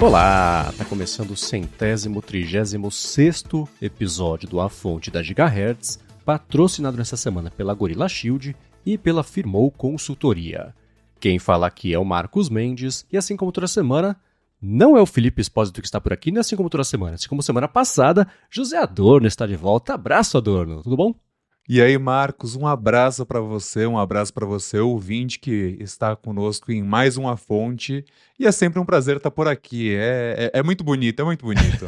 Olá, tá começando o 136º episódio do A Fonte da Gigahertz, patrocinado nessa semana pela Gorilla Shield e pela Firmou Consultoria. Quem fala aqui é o Marcos Mendes, e assim como toda semana, não é o Felipe Espósito que está por aqui, nem assim como toda semana. Assim como semana passada, José Adorno está de volta. Abraço, Adorno, tudo bom? E aí, Marcos, um abraço para você, ouvinte que está conosco em mais uma fonte. E é sempre um prazer estar por aqui. É muito bonito, é muito bonito.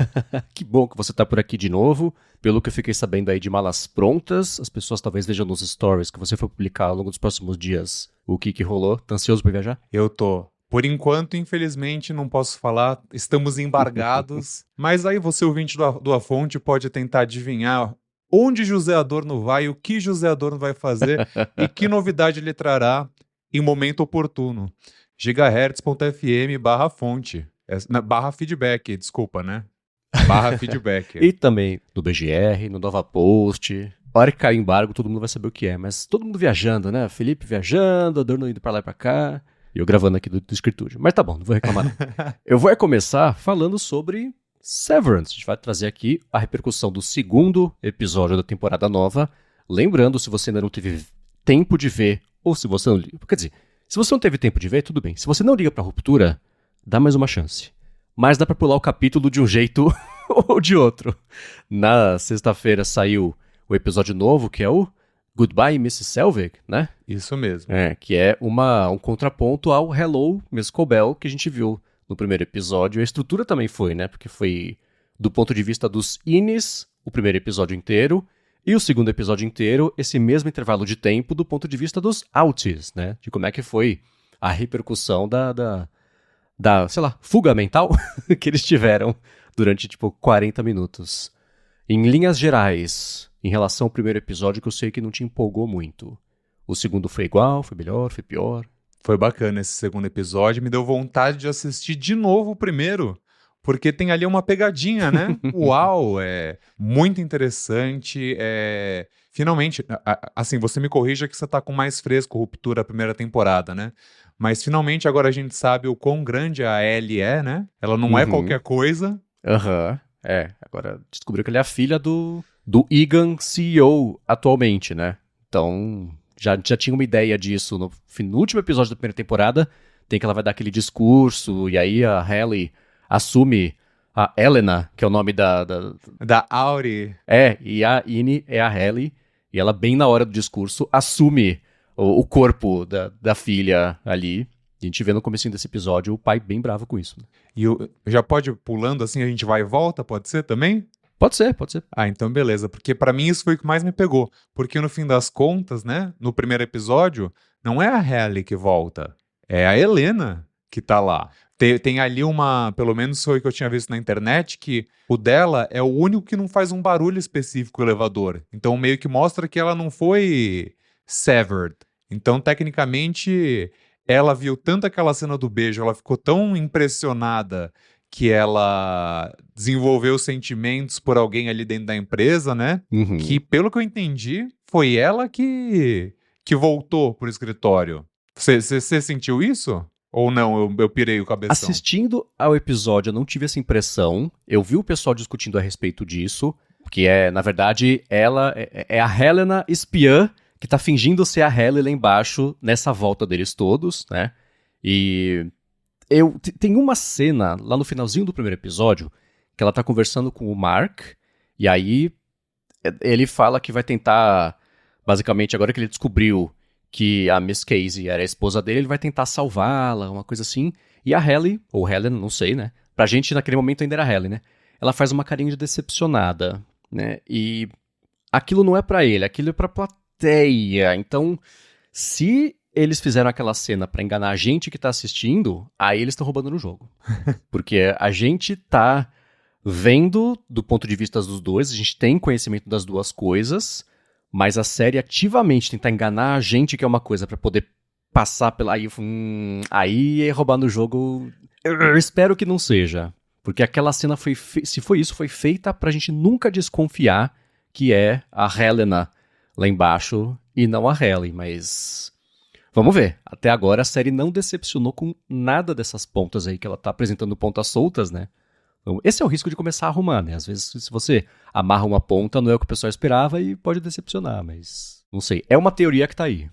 Que bom que você está por aqui de novo. Pelo que eu fiquei sabendo aí de malas prontas, as pessoas talvez vejam nos stories que você for publicar ao longo dos próximos dias o que rolou. Tá ansioso para viajar? Eu tô. Por enquanto, infelizmente, não posso falar, estamos embargados. Mas aí você, ouvinte do A Fonte, pode tentar adivinhar onde José Adorno vai, o que José Adorno vai fazer e que novidade ele trará em momento oportuno. gigahertz.fm/fonte. Barra feedback, desculpa, né? Barra feedback. E também no BGR, no Nova Post. A hora que cair o embargo, todo mundo vai saber o que é. Mas todo mundo viajando, né? Felipe viajando, Adorno indo pra lá e pra cá. E eu gravando aqui do escritório. Mas tá bom, não vou reclamar não. Eu vou começar falando sobre Severance. A gente vai trazer aqui a repercussão do segundo episódio da temporada nova. Lembrando, se você ainda não teve tempo de ver, ou se você não liga. Quer dizer, se você não teve tempo de ver, tudo bem. Se você não liga pra ruptura, dá mais uma chance. Mas dá pra pular o capítulo de um jeito ou de outro. Na sexta-feira saiu o episódio novo, que é o Goodbye, Mrs. Selvig, né? Isso mesmo. Que é um contraponto ao Hello, Miss Cobell, que a gente viu no primeiro episódio. A estrutura também foi, né? Porque foi do ponto de vista dos Innis, o primeiro episódio inteiro, e o segundo episódio inteiro, esse mesmo intervalo de tempo do ponto de vista dos Outies, né? De como é que foi a repercussão da sei lá, fuga mental que eles tiveram durante, 40 minutos. Em linhas gerais, em relação ao primeiro episódio, que eu sei que não te empolgou muito. O segundo foi igual, foi melhor, foi pior? Foi bacana esse segundo episódio, me deu vontade de assistir de novo o primeiro, porque tem ali uma pegadinha, né? Uau, é muito interessante, finalmente, assim, você me corrija que você tá com mais fresco Ruptura a primeira temporada, né? Mas finalmente agora a gente sabe o quão grande a Ellie é, né? Ela não é qualquer coisa. Agora descobriu que ele é a filha do Egan CEO atualmente, né? Então, já tinha uma ideia disso no último episódio da primeira temporada, tem que ela vai dar aquele discurso, e aí a Halle assume a Elena, que é o nome da Auri. E a Innie é a Halle, e ela bem na hora do discurso assume o corpo da filha ali. A gente vê no comecinho desse episódio o pai bem bravo com isso. E já pode ir pulando assim, a gente vai e volta, pode ser também? Pode ser. Ah, então beleza, porque pra mim isso foi o que mais me pegou, porque no fim das contas, né, no primeiro episódio, não é a Halle que volta, é a Helena que tá lá. Tem ali pelo menos foi o que eu tinha visto na internet, que o dela é o único que não faz um barulho específico o elevador, então meio que mostra que ela não foi severed. Então, tecnicamente, ela viu tanto aquela cena do beijo, ela ficou tão impressionada que ela desenvolveu sentimentos por alguém ali dentro da empresa, né? Uhum. Que, pelo que eu entendi, foi ela que voltou pro escritório. Você sentiu isso? Ou não? Eu pirei o cabeção. Assistindo ao episódio, eu não tive essa impressão. Eu vi o pessoal discutindo a respeito disso, que na verdade, ela é a Helena espiã que tá fingindo ser a Halle lá embaixo nessa volta deles todos, né? E tem uma cena lá no finalzinho do primeiro episódio que ela tá conversando com o Mark, e aí ele fala que vai tentar, basicamente, agora que ele descobriu que a Miss Casey era a esposa dele, ele vai tentar salvá-la, uma coisa assim. E a Halle, ou Helen, não sei, né? Pra gente, naquele momento, ainda era Halle, né? Ela faz uma carinha de decepcionada, né? E aquilo não é pra ele, aquilo é pra plateia. Então, se eles fizeram aquela cena pra enganar a gente que tá assistindo, aí eles estão roubando no jogo. Porque a gente tá vendo do ponto de vista dos dois, a gente tem conhecimento das duas coisas, mas a série ativamente tentar enganar a gente, que é uma coisa, pra poder passar pela... Aí é roubar no jogo... Eu espero que não seja. Porque aquela cena se foi isso, foi feita pra gente nunca desconfiar que é a Helena lá embaixo e não a Halle, mas... Vamos ver. Até agora a série não decepcionou com nada dessas pontas aí, que ela tá apresentando pontas soltas, né? Então, esse é o risco de começar a arrumar, né? Às vezes, se você amarra uma ponta, não é o que o pessoal esperava e pode decepcionar, mas não sei. É uma teoria que tá aí.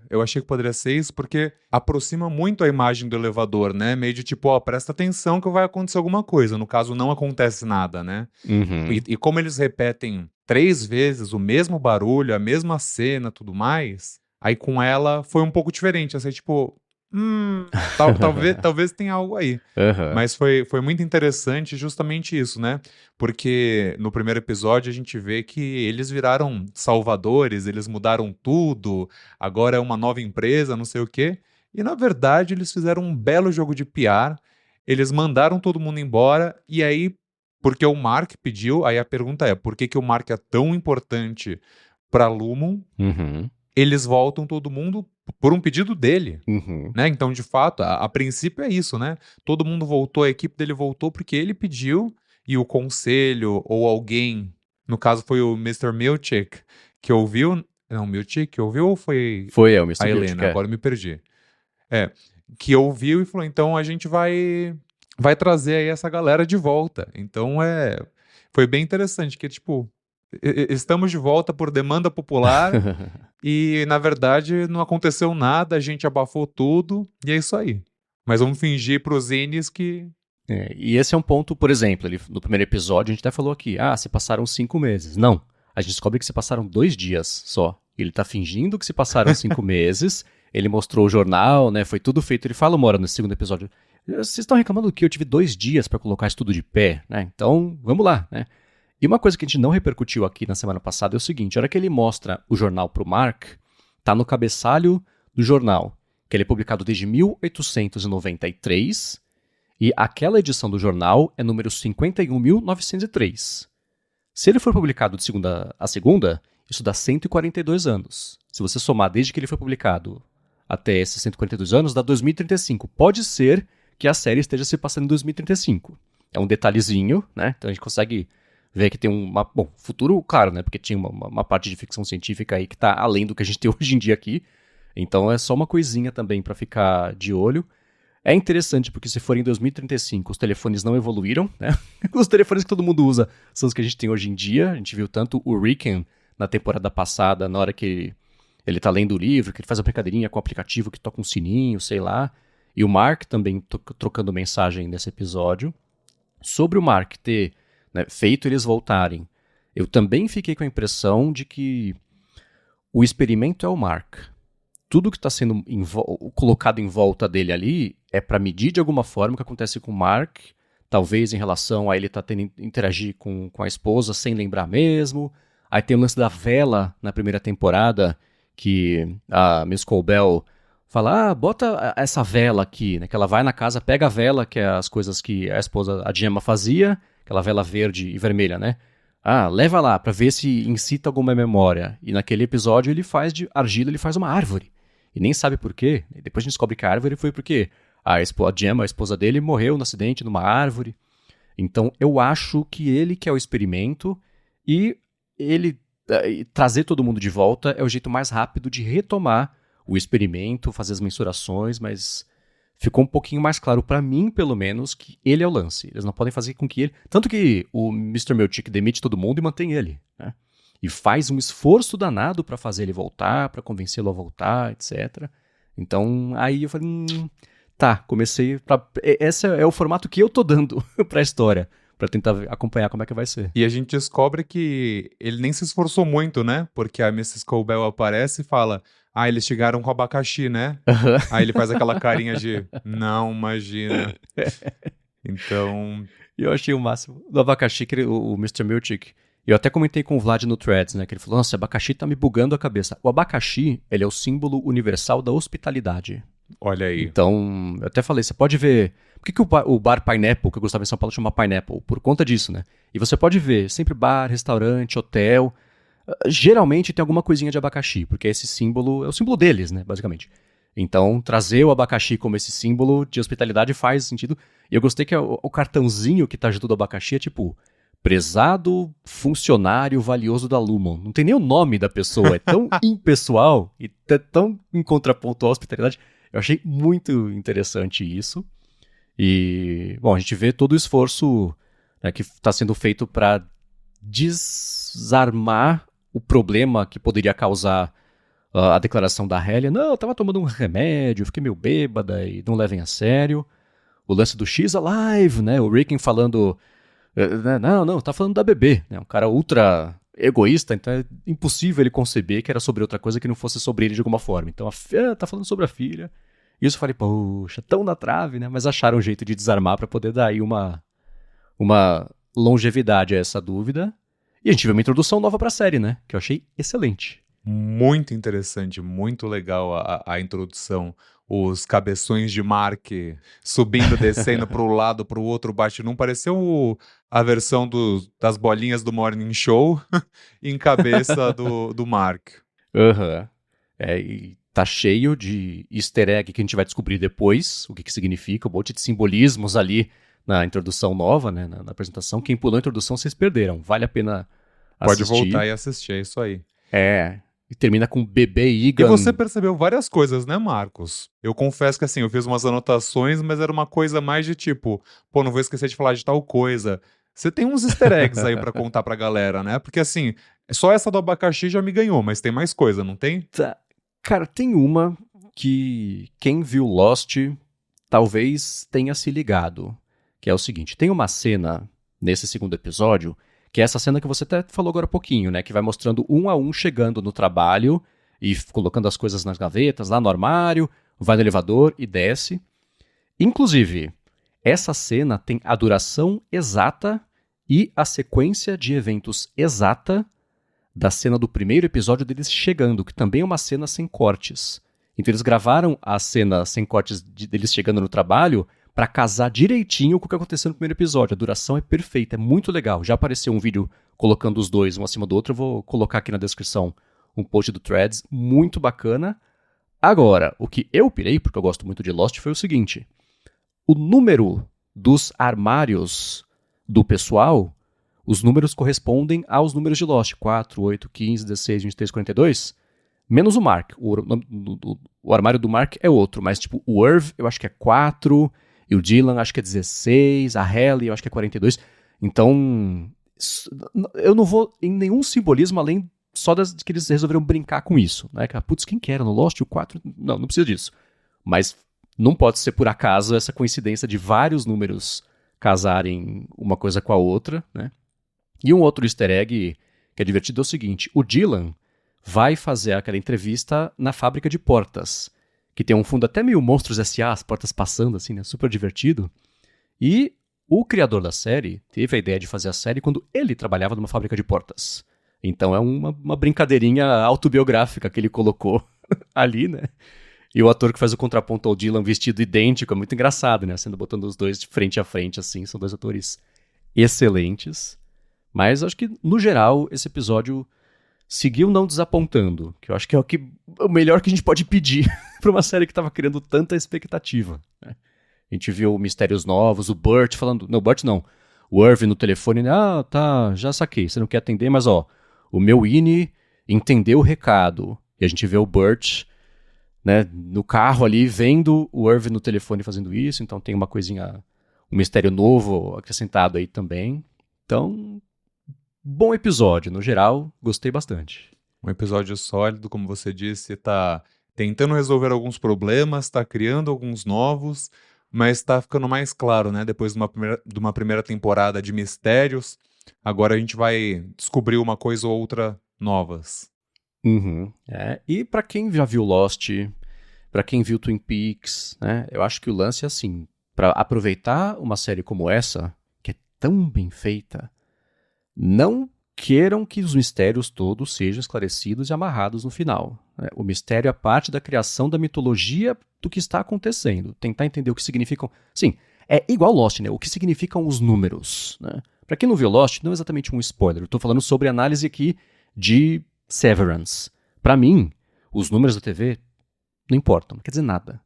Eu achei que poderia ser isso porque aproxima muito a imagem do elevador, né? Meio de tipo, ó, presta atenção que vai acontecer alguma coisa. No caso, não acontece nada, né? Uhum. E como eles repetem 3 vezes o mesmo barulho, a mesma cena, tudo mais, aí com ela foi um pouco diferente, assim, tipo, talvez tenha algo aí. Aham. Mas foi muito interessante justamente isso, né? Porque no primeiro episódio a gente vê que eles viraram salvadores, eles mudaram tudo, agora é uma nova empresa, não sei o quê. E na verdade eles fizeram um belo jogo de PR, eles mandaram todo mundo embora, e aí, porque o Mark pediu, aí a pergunta é, por que que o Mark é tão importante para Lumon? Uhum. Eles voltam todo mundo por um pedido dele. Uhum. Né? Então, de fato, a princípio é isso, né? Todo mundo voltou, a equipe dele voltou porque ele pediu e o conselho ou alguém, no caso foi o Mr. Milchick, que ouviu. Não, Milchick que ouviu ou foi Foi o a Mr. Milch, Helena? Agora eu me perdi. Que ouviu e falou: então a gente vai trazer aí essa galera de volta. Então foi bem interessante, que tipo, estamos de volta por demanda popular. E, na verdade, não aconteceu nada, a gente abafou tudo, e é isso aí. Mas vamos fingir pros Zines que... E esse é um ponto, por exemplo, no primeiro episódio a gente até falou aqui, se passaram 5 meses. Não, a gente descobre que se passaram 2 dias só. Ele tá fingindo que se passaram 5 meses, ele mostrou o jornal, né, foi tudo feito. Ele fala uma hora no segundo episódio, vocês estão reclamando que eu tive 2 dias pra colocar isso tudo de pé, né, então vamos lá, né. E uma coisa que a gente não repercutiu aqui na semana passada é o seguinte, a hora que ele mostra o jornal pro Mark, tá no cabeçalho do jornal, que ele é publicado desde 1893, e aquela edição do jornal é número 51.903. Se ele for publicado de segunda a segunda, isso dá 142 anos. Se você somar desde que ele foi publicado até esses 142 anos, dá 2035. Pode ser que a série esteja se passando em 2035. É um detalhezinho, né? Então a gente consegue ver que tem futuro, claro, né? Porque tinha uma parte de ficção científica aí que tá além do que a gente tem hoje em dia aqui. Então é só uma coisinha também para ficar de olho. É interessante porque se for em 2035, os telefones não evoluíram, né? Os telefones que todo mundo usa são os que a gente tem hoje em dia. A gente viu tanto o Riken na temporada passada, na hora que ele tá lendo o livro, que ele faz a brincadeirinha com o aplicativo que toca um sininho, sei lá. E o Mark também trocando mensagem nesse episódio. Sobre o Mark ter, né, feito eles voltarem, eu também fiquei com a impressão de que o experimento é o Mark. Tudo que está sendo colocado em volta dele ali é para medir de alguma forma o que acontece com o Mark, talvez em relação a ele estar tendo interagir com a esposa sem lembrar mesmo. Aí tem o lance da vela na primeira temporada, que a Miss Colbell fala, bota essa vela aqui, né? Que ela vai na casa, pega a vela, que é as coisas que a esposa, a Gemma, fazia, aquela vela verde e vermelha, né? Leva lá pra ver se incita alguma memória. E naquele episódio ele faz de argila, ele faz uma árvore. E nem sabe por quê. E depois a gente descobre que a árvore foi porque a Gemma, a esposa dele, morreu no acidente numa árvore. Então eu acho que ele quer o experimento e ele trazer todo mundo de volta é o jeito mais rápido de retomar o experimento, fazer as mensurações, mas ficou um pouquinho mais claro pra mim, pelo menos, que ele é o lance. Eles não podem fazer com que ele... Tanto que o Mr. Milchick demite todo mundo e mantém ele, né? E faz um esforço danado pra fazer ele voltar, pra convencê-lo a voltar, etc. Então, aí eu falei, comecei... Esse é o formato que eu tô dando pra história, pra tentar acompanhar como é que vai ser. E a gente descobre que ele nem se esforçou muito, né? Porque a Mrs. Colbell aparece e fala, eles chegaram com abacaxi, né? Uhum. Aí ele faz aquela carinha de, não, imagina. Então... Eu achei o máximo. Do abacaxi, o Mr. Milchick, eu até comentei com o Vlad no Threads, né? Que ele falou, nossa, o abacaxi tá me bugando a cabeça. O abacaxi, ele é o símbolo universal da hospitalidade. Olha aí. Então, eu até falei, você pode ver... Por que o bar Pineapple, que eu gostava em São Paulo, chama Pineapple? Por conta disso, né? E você pode ver, sempre bar, restaurante, hotel... Geralmente tem alguma coisinha de abacaxi, porque esse símbolo é o símbolo deles, né, basicamente. Então, trazer o abacaxi como esse símbolo de hospitalidade faz sentido. E eu gostei que o cartãozinho que tá junto do abacaxi é tipo, prezado funcionário valioso da Lumon. Não tem nem o nome da pessoa, é tão impessoal e tão em contraponto à hospitalidade. Eu achei muito interessante isso. E, bom, a gente vê todo o esforço, né, que está sendo feito para desarmar o problema que poderia causar a declaração da Helena. Não, eu tava tomando um remédio, fiquei meio bêbada e não levem a sério. O lance do X Alive, né? O Ricken falando... Não, tá falando da bebê, né? Um cara ultra egoísta, então é impossível ele conceber que era sobre outra coisa que não fosse sobre ele de alguma forma. Então tá falando sobre a filha. E isso eu falei, poxa, tão na trave, né? Mas acharam um jeito de desarmar para poder dar aí uma longevidade a essa dúvida. E a gente viu uma introdução nova pra série, né? Que eu achei excelente. Muito interessante, muito legal a introdução. Os cabeções de Mark subindo, descendo para um lado, para o outro, baixo. Não pareceu a versão das bolinhas do Morning Show em cabeça do Mark. Aham. E tá cheio de easter egg que a gente vai descobrir depois, o que significa, um monte de simbolismos ali na introdução nova, né, na apresentação. Quem pulou a introdução, vocês perderam. Vale a pena assistir. Pode voltar e assistir, é isso aí. E termina com bebê Egan. E você percebeu várias coisas, né, Marcos? Eu confesso que assim, eu fiz umas anotações, mas era uma coisa mais de tipo, pô, não vou esquecer de falar de tal coisa. Você tem uns easter eggs aí pra contar pra galera, né? Porque assim, só essa do abacaxi já me ganhou, mas tem mais coisa, não tem? Cara, tem uma que quem viu Lost talvez tenha se ligado, que é o seguinte, tem uma cena nesse segundo episódio, que é essa cena que você até falou agora há pouquinho, né? Que vai mostrando um a um chegando no trabalho e colocando as coisas nas gavetas, lá no armário, vai no elevador e desce. Inclusive, essa cena tem a duração exata e a sequência de eventos exata da cena do primeiro episódio deles chegando, que também é uma cena sem cortes. Então eles gravaram a cena sem cortes deles chegando no trabalho para casar direitinho com o que aconteceu no primeiro episódio. A duração é perfeita, é muito legal. Já apareceu um vídeo colocando os dois um acima do outro, eu vou colocar aqui na descrição um post do Threads, muito bacana. Agora, o que eu pirei, porque eu gosto muito de Lost, foi o seguinte. O número dos armários do pessoal, os números correspondem aos números de Lost. 4, 8, 15, 16, 23, 42, menos o Mark. O armário do Mark é outro, mas tipo, o Irv eu acho que é 4... E o Dylan acho que é 16, a Halle eu acho que é 42. Então, eu não vou em nenhum simbolismo além só de que eles resolveram brincar com isso. Né? Putz, quem que era no Lost? O 4? Não precisa disso. Mas não pode ser por acaso essa coincidência de vários números casarem uma coisa com a outra. Né? E um outro easter egg que é divertido é o seguinte. O Dylan vai fazer aquela entrevista na fábrica de portas, que tem um fundo até meio Monstros S.A., as portas passando, assim, né? Super divertido. E o criador da série teve a ideia de fazer a série quando ele trabalhava numa fábrica de portas. Então é uma brincadeirinha autobiográfica que ele colocou ali, né? E o ator que faz o contraponto ao Dylan vestido idêntico é muito engraçado, né? Sendo botando os dois de frente a frente, assim. São dois atores excelentes. Mas acho que, no geral, esse episódio seguiu não desapontando, que eu acho que é o melhor que a gente pode pedir para uma série que estava criando tanta expectativa. Né? A gente viu mistérios novos, o Burt falando... Não, o Burt não. O Irv no telefone, tá, já saquei, você não quer atender, mas ó, o meu INI entendeu o recado. E a gente vê o Burt, né, no carro ali, vendo o Irv no telefone fazendo isso, então tem uma coisinha, um mistério novo acrescentado aí também. Então... bom episódio, no geral, gostei bastante. Um episódio sólido, como você disse, tá tentando resolver alguns problemas, tá criando alguns novos, mas tá ficando mais claro, né? Depois de uma primeira temporada de mistérios, agora a gente vai descobrir uma coisa ou outra novas. Uhum. E pra quem já viu Lost, pra quem viu Twin Peaks, né? Eu acho que o lance é assim, pra aproveitar uma série como essa, que é tão bem feita, não queiram que os mistérios todos sejam esclarecidos e amarrados no final. Né? O mistério é parte da criação da mitologia do que está acontecendo. Tentar entender o que significam... Sim, é igual Lost, né? O que significam os números. Né? Para quem não viu Lost, não é exatamente um spoiler. Eu estou falando sobre análise aqui de Severance. Para mim, os números da TV não importam, não quer dizer nada.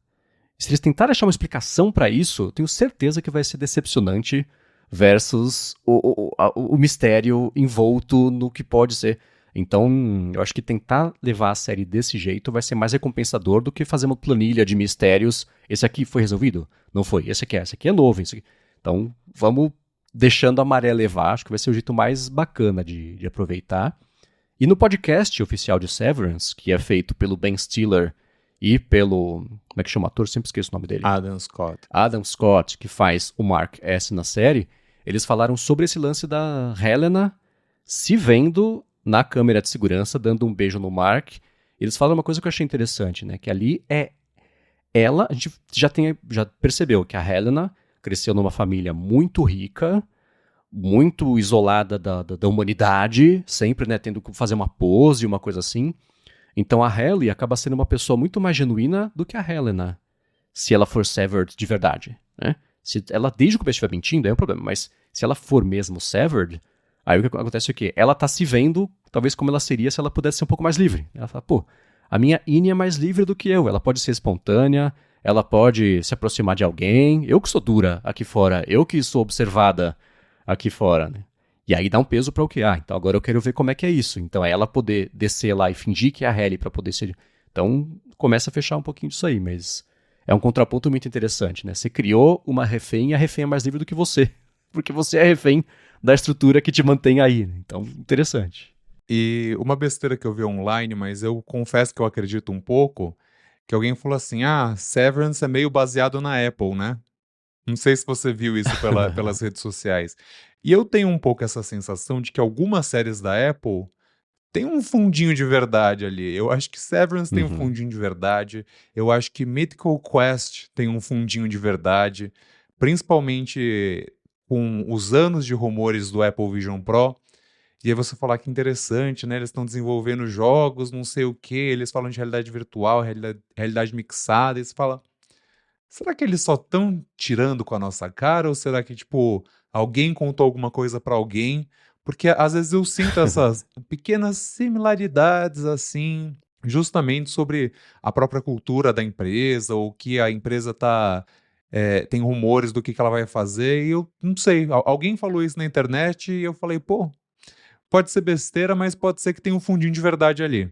Se eles tentarem achar uma explicação para isso, eu tenho certeza que vai ser decepcionante versus o mistério envolto no que pode ser. Então, eu acho que tentar levar a série desse jeito vai ser mais recompensador do que fazer uma planilha de mistérios. Esse aqui foi resolvido? Não foi. Esse aqui é novo. Esse aqui. Então, vamos deixando a maré levar. Acho que vai ser o jeito mais bacana de aproveitar. E no podcast oficial de Severance, que é feito pelo Ben Stiller e pelo... Como é que chama o ator? Sempre esqueço o nome dele. Adam Scott, que faz o Mark S. na série. Eles falaram sobre esse lance da Helena se vendo na câmera de segurança, dando um beijo no Mark. Eles falam uma coisa que eu achei interessante, né? Que ali é ela... A gente já percebeu que a Helena cresceu numa família muito rica, muito isolada da humanidade, sempre, né, tendo que fazer uma pose, uma coisa assim. Então a Halle acaba sendo uma pessoa muito mais genuína do que a Helena, se ela for severed de verdade, né? Se ela desde o começo estiver mentindo, é um problema, mas se ela for mesmo severed, aí o que acontece é o quê? Ela tá se vendo, talvez como ela seria se ela pudesse ser um pouco mais livre. Ela fala, pô, a minha Innie é mais livre do que eu, ela pode ser espontânea, ela pode se aproximar de alguém, eu que sou dura aqui fora, eu que sou observada aqui fora, né? E aí dá um peso para o que? Então agora eu quero ver como é que é isso. Então é ela poder descer lá e fingir que é a Halle para poder ser... Então começa a fechar um pouquinho disso aí, mas é um contraponto muito interessante, né? Você criou uma refém e a refém é mais livre do que você, porque você é refém da estrutura que te mantém aí, né? Então, interessante. E uma besteira que eu vi online, mas eu confesso que eu acredito um pouco, que alguém falou assim, Severance é meio baseado na Apple, né? Não sei se você viu isso pelas redes sociais. E eu tenho um pouco essa sensação de que algumas séries da Apple têm um fundinho de verdade ali. Eu acho que Severance tem um fundinho de verdade. Eu acho que Mythical Quest tem um fundinho de verdade. Principalmente com os anos de rumores do Apple Vision Pro. E aí você falar que interessante, né? Eles estão desenvolvendo jogos, não sei o quê. Eles falam de realidade virtual, realidade mixada. E você fala... Será que eles só estão tirando com a nossa cara? Ou será que, tipo, alguém contou alguma coisa pra alguém? Porque às vezes eu sinto essas pequenas similaridades, assim, justamente sobre a própria cultura da empresa, ou que a empresa tem rumores do que ela vai fazer, e eu não sei. Alguém falou isso na internet e eu falei, pô, pode ser besteira, mas pode ser que tenha um fundinho de verdade ali.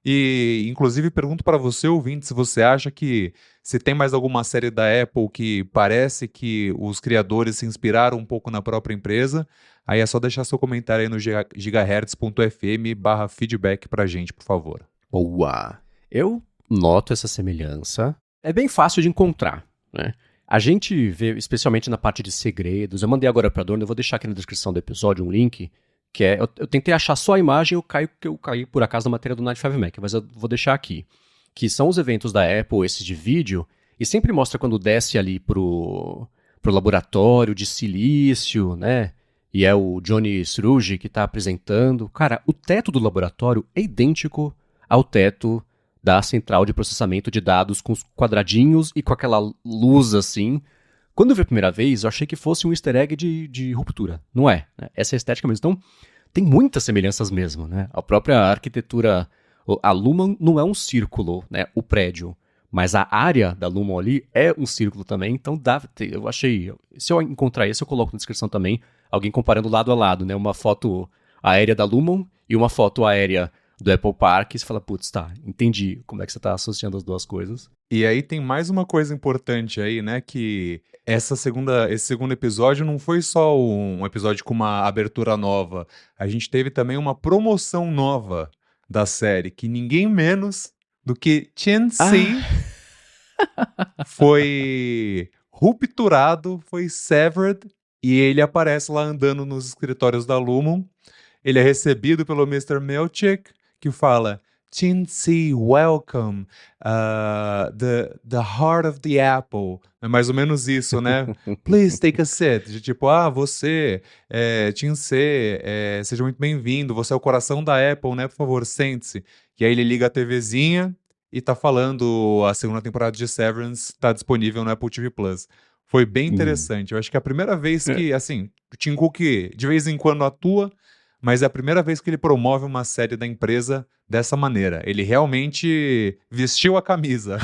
E, inclusive, pergunto para você, ouvinte, se você acha que se tem mais alguma série da Apple que parece que os criadores se inspiraram um pouco na própria empresa, aí é só deixar seu comentário aí no gigahertz.fm/feedback pra gente, por favor. Boa! Eu noto essa semelhança. É bem fácil de encontrar, né? A gente vê, especialmente na parte de segredos, eu mandei agora pra Adorno, eu vou deixar aqui na descrição do episódio um link, que é, eu tentei achar só a imagem, eu caí por acaso na matéria do Night 5 Mac, mas eu vou deixar aqui. Que são os eventos da Apple, esses de vídeo, e sempre mostra quando desce ali pro laboratório de silício, né? E é o Johnny Srouji que tá apresentando. Cara, o teto do laboratório é idêntico ao teto da central de processamento de dados com os quadradinhos e com aquela luz assim. Quando eu vi a primeira vez, eu achei que fosse um easter egg de ruptura. Não é, né? Essa é a estética mesmo. Então, tem muitas semelhanças mesmo, né? A própria arquitetura... A Lumon não é um círculo, né? O prédio. Mas a área da Lumon ali é um círculo também. Então, eu achei... Se eu encontrar esse, eu coloco na descrição também. Alguém comparando lado a lado, né? Uma foto aérea da Lumon e uma foto aérea do Apple Park. E você fala, putz, tá, entendi como é que você tá associando as duas coisas. E aí tem mais uma coisa importante aí, né, que esse segundo episódio não foi só um episódio com uma abertura nova, a gente teve também uma promoção nova da série, que ninguém menos do que Chen-Si foi rupturado, foi severed, e ele aparece lá andando nos escritórios da Lumon. Ele é recebido pelo Mr. Milchick, que fala... Chen-Si, welcome, the heart of the apple. É mais ou menos isso, né? Please take a seat. De tipo, você, Chen-Si, seja muito bem-vindo, você é o coração da Apple, né? Por favor, sente-se. E aí ele liga a TVzinha e tá falando a segunda temporada de Severance tá disponível no Apple TV+. Foi bem interessante. Eu acho que é a primeira vez que, assim, o Tim Cook de vez em quando atua, mas é a primeira vez que ele promove uma série da empresa dessa maneira. Ele realmente vestiu a camisa,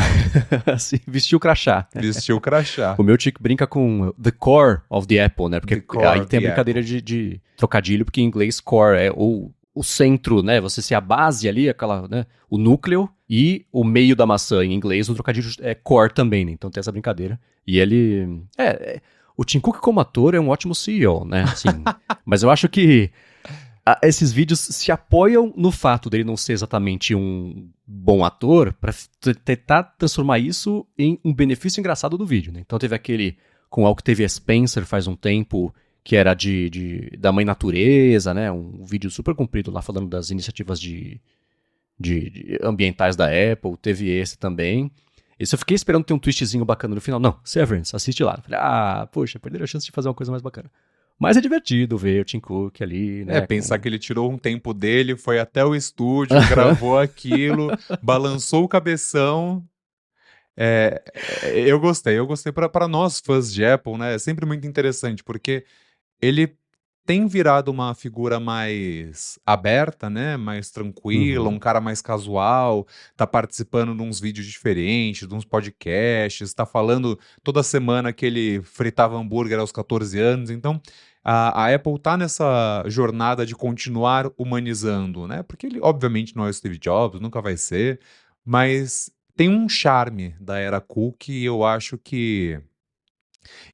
Assim, vestiu o crachá. vestiu o crachá. O meu Tico brinca com the core of the Apple, né? Porque The core aí of tem a the brincadeira de trocadilho, porque em inglês core é o centro, né? Você ser a base ali, aquela, né? O núcleo e o meio da maçã. Em inglês, o trocadilho é core também, né? Então tem essa brincadeira. E ele... o Tim Cook como ator é um ótimo CEO, né? Assim, mas eu acho que esses vídeos se apoiam no fato dele não ser exatamente um bom ator para tentar transformar isso em um benefício engraçado do vídeo, né? Então teve aquele com o Octavia Spencer faz um tempo, que era da Mãe Natureza, né? Um vídeo super comprido lá falando das iniciativas de ambientais da Apple. Teve esse também. Esse eu fiquei esperando ter um twistzinho bacana no final. Não, Severance, assiste lá. Falei, poxa, perderam a chance de fazer uma coisa mais bacana. Mas é divertido ver o Tim Cook ali, né? Pensar que ele tirou um tempo dele, foi até o estúdio, gravou aquilo, balançou o cabeção. Eu gostei para nós fãs de Apple, né? É sempre muito interessante, porque ele tem virado uma figura mais aberta, né? Mais tranquila, um cara mais casual, tá participando de uns vídeos diferentes, de uns podcasts, tá falando toda semana que ele fritava hambúrguer aos 14 anos, então a Apple tá nessa jornada de continuar humanizando, né? Porque ele, obviamente, não é o Steve Jobs, nunca vai ser, mas tem um charme da era Cook e eu acho que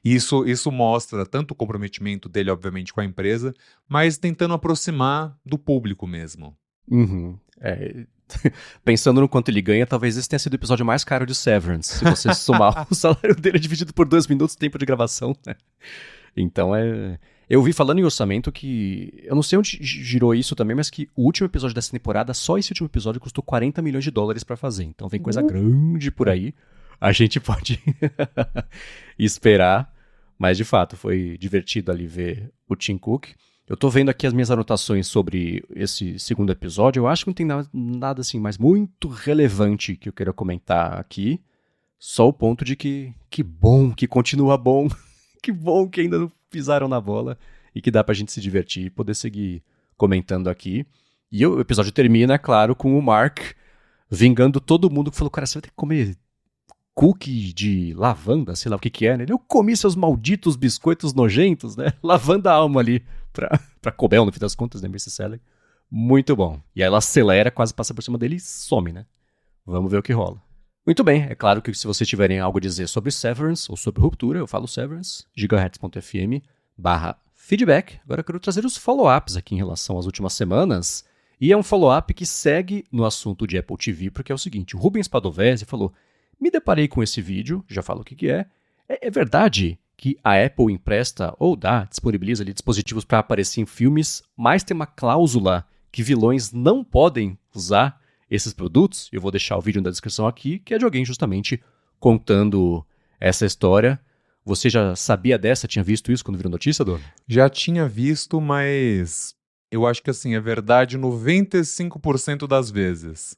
isso mostra tanto o comprometimento dele, obviamente, com a empresa, mas tentando aproximar do público mesmo. Uhum. Pensando no quanto ele ganha, talvez esse tenha sido o episódio mais caro de Severance. Se você somar o salário dele dividido por 2 minutos, tempo de gravação, né? Então eu vi falando em orçamento que... Eu não sei onde girou isso também, mas que o último episódio dessa temporada, só esse último episódio, custou $40 milhões pra fazer. Então vem coisa grande por aí. A gente pode esperar. Mas, de fato, foi divertido ali ver o Tim Cook. Eu tô vendo aqui as minhas anotações sobre esse segundo episódio. Eu acho que não tem nada assim mais muito relevante que eu queira comentar aqui. Só o ponto de que bom, que continua bom. Que bom que ainda não pisaram na bola e que dá pra gente se divertir e poder seguir comentando aqui. E o episódio termina, é claro, com o Mark vingando todo mundo que falou, cara, você vai ter que comer cookie de lavanda, sei lá o que é, né? Eu comi seus malditos biscoitos nojentos, né? Lavando a alma ali pra Cobel, no fim das contas, né? Mrs. Seller. Muito bom. E aí ela acelera, quase passa por cima dele e some, né? Vamos ver o que rola. Muito bem, é claro que se vocês tiverem algo a dizer sobre Severance ou sobre Ruptura, eu falo Severance, gigahertz.fm/feedback. Agora eu quero trazer os follow-ups aqui em relação às últimas semanas. E é um follow-up que segue no assunto de Apple TV, porque é o seguinte, o Rubens Padovese falou, me deparei com esse vídeo, já falo o que é. É verdade que a Apple empresta ou disponibiliza ali dispositivos para aparecer em filmes, mas tem uma cláusula que vilões não podem usar esses produtos? Eu vou deixar o vídeo na descrição aqui, que é de alguém justamente contando essa história. Você já sabia dessa? Tinha visto isso quando virou notícia, Dona? Já tinha visto, mas eu acho que assim, é verdade 95% das vezes.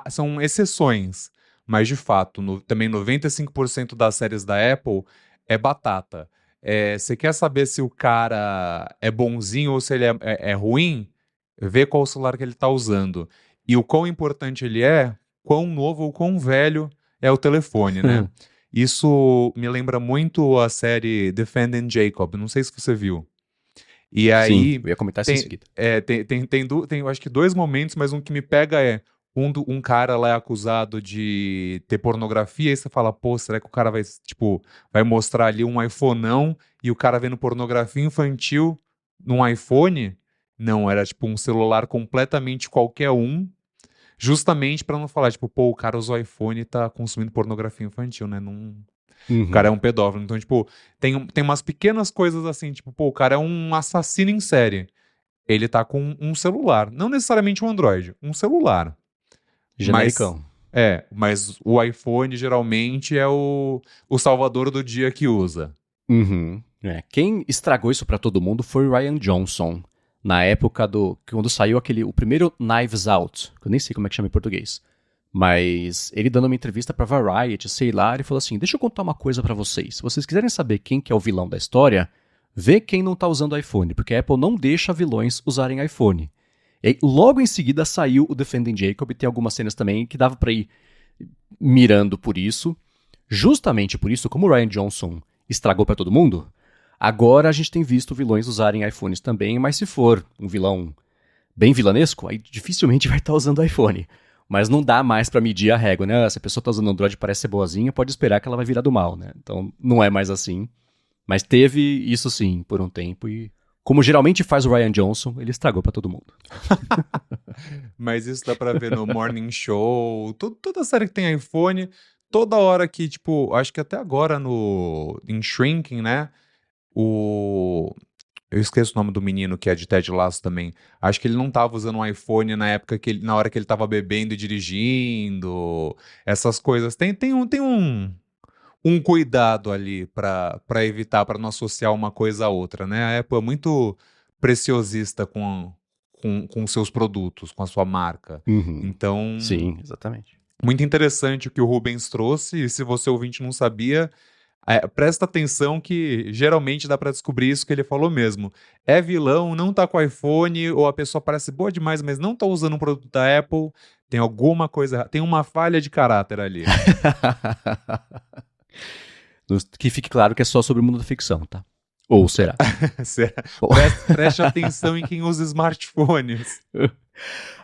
São exceções, mas de fato, também 95% das séries da Apple é batata. Você quer saber se o cara é bonzinho ou se ele é ruim? Vê qual celular que ele está usando. E o quão importante ele é, quão novo ou quão velho é o telefone, né? Isso me lembra muito a série Defending Jacob, não sei se você viu. E aí... Sim, eu ia comentar isso em seguida. Tem, eu acho que 2 momentos, mas um que me pega é um cara lá é acusado de ter pornografia, e você fala, pô, será que o cara vai mostrar ali um iPhoneão e o cara vendo pornografia infantil num iPhone? Não, era tipo um celular completamente qualquer um, justamente pra não falar, tipo, pô, o cara usou iPhone e tá consumindo pornografia infantil, né? O cara é um pedófilo. Então, tipo, tem umas pequenas coisas assim, tipo, pô, o cara é um assassino em série. Ele tá com um celular. Não necessariamente um Android, um celular. Genericão. Mas o iPhone geralmente é o salvador do dia que usa. Uhum. Quem estragou isso pra todo mundo foi o Ryan Johnson. Na época quando saiu o primeiro Knives Out, que eu nem sei como é que chama em português. Mas ele dando uma entrevista pra Variety, sei lá, ele falou assim, deixa eu contar uma coisa pra vocês. Se vocês quiserem saber quem que é o vilão da história, Vê quem não tá usando iPhone, porque a Apple não deixa vilões usarem iPhone. E aí, logo em seguida saiu o Defending Jacob, e tem algumas cenas também que dava pra ir mirando por isso. Justamente por isso, como o Rian Johnson estragou pra todo mundo, agora a gente tem visto vilões usarem iPhones também, mas se for um vilão bem vilanesco, aí dificilmente vai estar usando iPhone. Mas não dá mais pra medir a régua, né? Se a pessoa tá usando Android e parece ser boazinha, pode esperar que ela vai virar do mal, né? Então não é mais assim. Mas teve isso sim, por um tempo, e como geralmente faz o Rian Johnson, ele estragou pra todo mundo. Mas isso dá pra ver no Morning Show, toda série que tem iPhone, toda hora que, tipo, acho que até agora em Shrinking, né? Eu esqueço o nome do menino que é de Ted Lasso também. Acho que ele não tava usando um iPhone na hora que ele tava bebendo e dirigindo. Essas coisas. Tem um cuidado ali pra evitar, pra não associar uma coisa a outra, né? A Apple é muito preciosista com seus produtos, com a sua marca. Uhum. Então, Sim, exatamente. muito interessante o que o Rubens trouxe. E se você ouvinte não sabia, presta atenção que geralmente dá pra descobrir isso que ele falou mesmo. É vilão, não tá com iPhone, ou a pessoa parece boa demais, mas não tá usando um produto da Apple. Tem alguma coisa, tem uma falha de caráter ali. Que fique claro que é só sobre o mundo da ficção, tá? Ou será? Bom. Preste atenção em quem usa smartphones.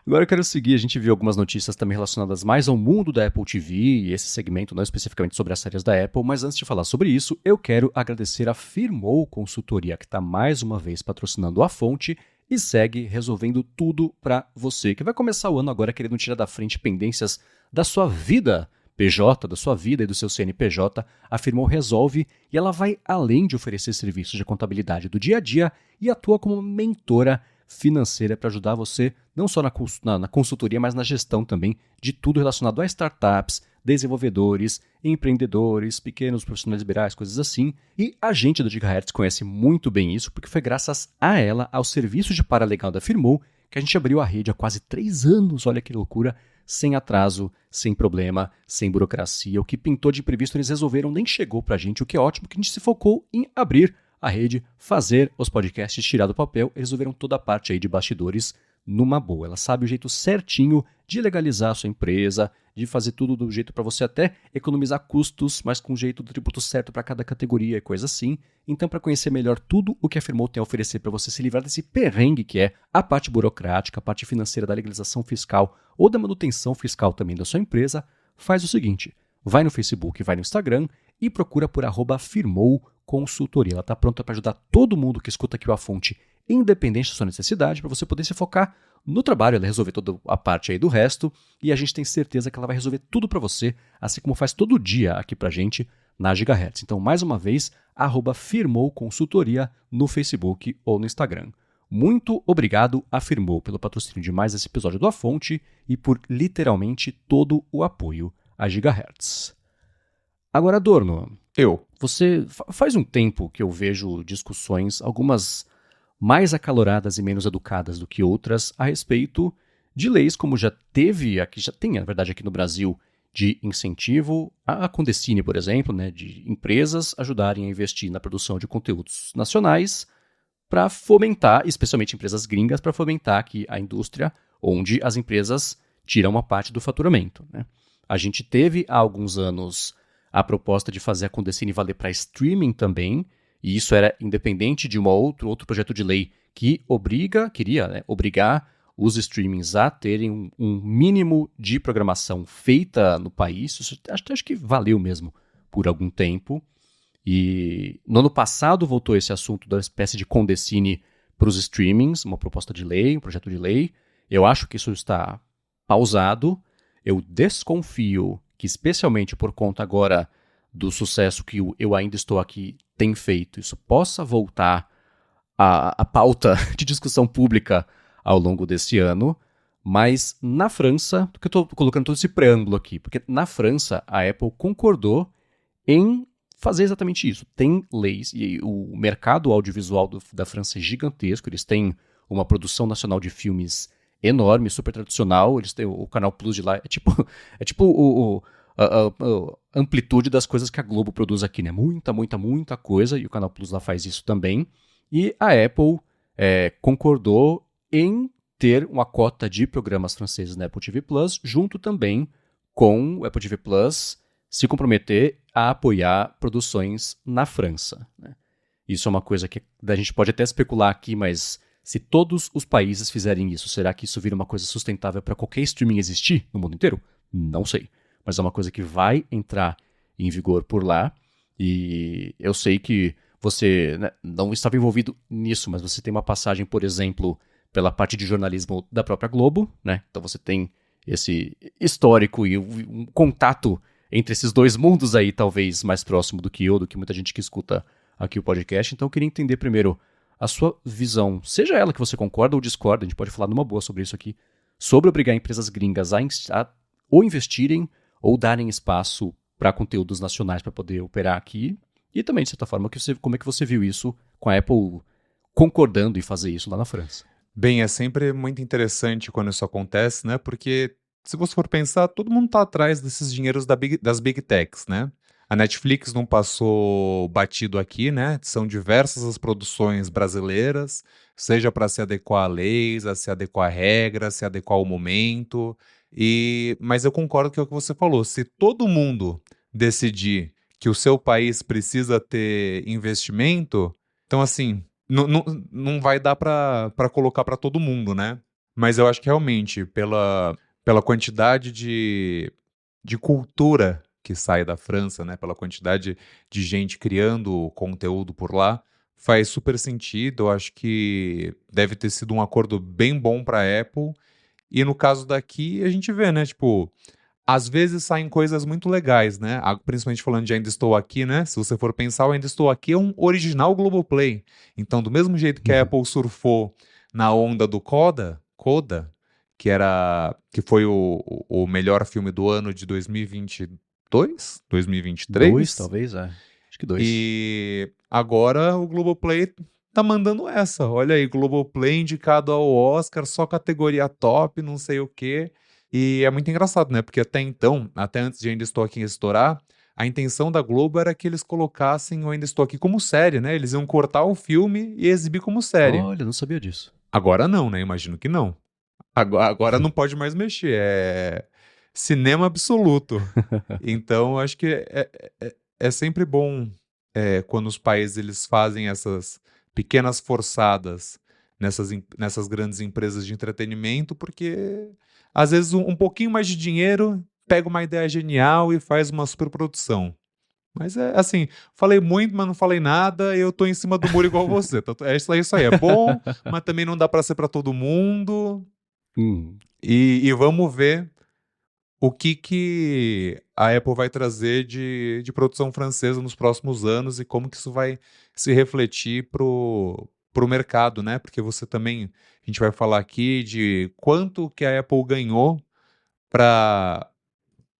Agora eu quero seguir, a gente viu algumas notícias também relacionadas mais ao mundo da Apple TV e esse segmento não especificamente sobre as séries da Apple, mas antes de falar sobre isso, eu quero agradecer a Firmou Consultoria, que está mais uma vez patrocinando a fonte e segue resolvendo tudo para você, que vai começar o ano agora querendo tirar da frente pendências da sua vida PJ, da sua vida e do seu CNPJ. A Firmou resolve e ela vai além de oferecer serviços de contabilidade do dia a dia e atua como mentora financeira para ajudar você não só na consultoria, mas na gestão também de tudo relacionado a startups, desenvolvedores, empreendedores, pequenos profissionais liberais, coisas assim. E a gente do Gigahertz conhece muito bem isso, porque foi graças a ela, ao serviço de paralegal da Firmou, que a gente abriu a rede há quase 3 anos, olha que loucura, sem atraso, sem problema, sem burocracia. O que pintou de imprevisto eles resolveram, nem chegou pra gente, o que é ótimo, que a gente se focou em abrir a rede, fazer os podcasts, tirar do papel. Eles resolveram toda a parte aí de bastidores numa boa. Ela sabe o jeito certinho de legalizar a sua empresa, de fazer tudo do jeito para você até economizar custos, mas com o jeito do tributo certo para cada categoria e coisa assim. Então, para conhecer melhor tudo o que a Firmou tem a oferecer para você se livrar desse perrengue que é a parte burocrática, a parte financeira da legalização fiscal ou da manutenção fiscal também da sua empresa, faz o seguinte, vai no Facebook, vai no Instagram e procura por @Firmou Consultoria. Ela está pronta para ajudar todo mundo que escuta aqui a fonte, independente da sua necessidade, para você poder se focar no trabalho, ela resolver toda a parte aí do resto, e a gente tem certeza que ela vai resolver tudo para você, assim como faz todo dia aqui pra gente na Gigahertz. Então, mais uma vez, @Firmou Consultoria no Facebook ou no Instagram. Muito obrigado a Firmou pelo patrocínio de mais esse episódio do A Fonte e por literalmente todo o apoio a Gigahertz. Agora, Adorno, você faz um tempo que eu vejo discussões, algumas mais acaloradas e menos educadas do que outras, a respeito de leis como já tem, na verdade, aqui no Brasil, de incentivo a Condecine, por exemplo, né, de empresas ajudarem a investir na produção de conteúdos nacionais para fomentar, especialmente empresas gringas, para fomentar aqui a indústria onde as empresas tiram uma parte do faturamento, né? A gente teve há alguns anos a proposta de fazer a Condecine valer para streaming também, e isso era independente de outro projeto de lei que queria, né, obrigar os streamings a terem um mínimo de programação feita no país. Isso, acho que valeu mesmo por algum tempo. E no ano passado voltou esse assunto da espécie de Condecine para os streamings, uma proposta de lei, um projeto de lei. Eu acho que isso está pausado. Eu desconfio que, especialmente por conta agora do sucesso que o Eu Ainda Estou Aqui tem feito, isso possa voltar à pauta de discussão pública ao longo desse ano. Mas na França, porque eu estou colocando todo esse preâmbulo aqui, porque na França a Apple concordou em fazer exatamente isso. Tem leis, e o mercado audiovisual da França é gigantesco, eles têm uma produção nacional de filmes enorme, super tradicional, eles têm o Canal Plus de lá, é tipo a amplitude das coisas que a Globo produz aqui, né? Muita coisa, e o Canal Plus lá faz isso também. E a Apple concordou em ter uma cota de programas franceses na Apple TV Plus, junto também com o Apple TV Plus se comprometer a apoiar produções na França, né? Isso é uma coisa que a gente pode até especular aqui, mas se todos os países fizerem isso, será que isso vira uma coisa sustentável para qualquer streaming existir no mundo inteiro? Não sei. Mas é uma coisa que vai entrar em vigor por lá. E eu sei que você, né, não estava envolvido nisso, mas você tem uma passagem, por exemplo, pela parte de jornalismo da própria Globo, né? Então você tem esse histórico e um contato entre esses dois mundos aí, talvez mais próximo do que eu, do que muita gente que escuta aqui o podcast. Então eu queria entender primeiro a sua visão, seja ela que você concorda ou discorda, a gente pode falar numa boa sobre isso aqui, sobre obrigar empresas gringas a ou investirem ou darem espaço para conteúdos nacionais para poder operar aqui, e também, de certa forma, como é que você viu isso com a Apple concordando em fazer isso lá na França? Bem, é sempre muito interessante quando isso acontece, né? Porque se você for pensar, todo mundo tá atrás desses dinheiros das Big Techs, né? A Netflix não passou batido aqui, né? São diversas as produções brasileiras, seja para se adequar a leis, a se adequar a regras, se adequar ao momento. Mas eu concordo com o que você falou. Se todo mundo decidir que o seu país precisa ter investimento, então assim, não vai dar para colocar para todo mundo, né? Mas eu acho que realmente, pela quantidade de cultura que sai da França, né, pela quantidade de gente criando conteúdo por lá, faz super sentido. Eu acho que deve ter sido um acordo bem bom para a Apple. E no caso daqui, a gente vê, né, tipo, às vezes saem coisas muito legais, né? Principalmente falando de Ainda Estou Aqui, né? Se você for pensar, o Ainda Estou Aqui é um original Globoplay. Então, do mesmo jeito que a Apple surfou na onda do Coda, que foi o melhor filme do ano de 2022? 2023? Dois, talvez, acho que 2. E agora o Globoplay tá mandando essa. Olha aí, Globoplay indicado ao Oscar, só categoria top, não sei o quê. E é muito engraçado, né? Porque até então, até antes de Ainda Estou Aqui estourar, a intenção da Globo era que eles colocassem o Ainda Estou Aqui como série, né? Eles iam cortar o filme e exibir como série. Olha, não sabia disso. Agora não, né? Imagino que não. Agora não pode mais mexer. É cinema absoluto. Então, acho que é sempre bom quando os países eles fazem essas pequenas forçadas nessas grandes empresas de entretenimento, porque às vezes um pouquinho mais de dinheiro pega uma ideia genial e faz uma superprodução. Mas é assim, falei muito, mas não falei nada, e eu tô em cima do muro igual você. É isso aí, é bom, mas também não dá para ser para todo mundo. E vamos ver o que a Apple vai trazer de produção francesa nos próximos anos e como que isso vai se refletir pro mercado, né? Porque você também, a gente vai falar aqui de quanto que a Apple ganhou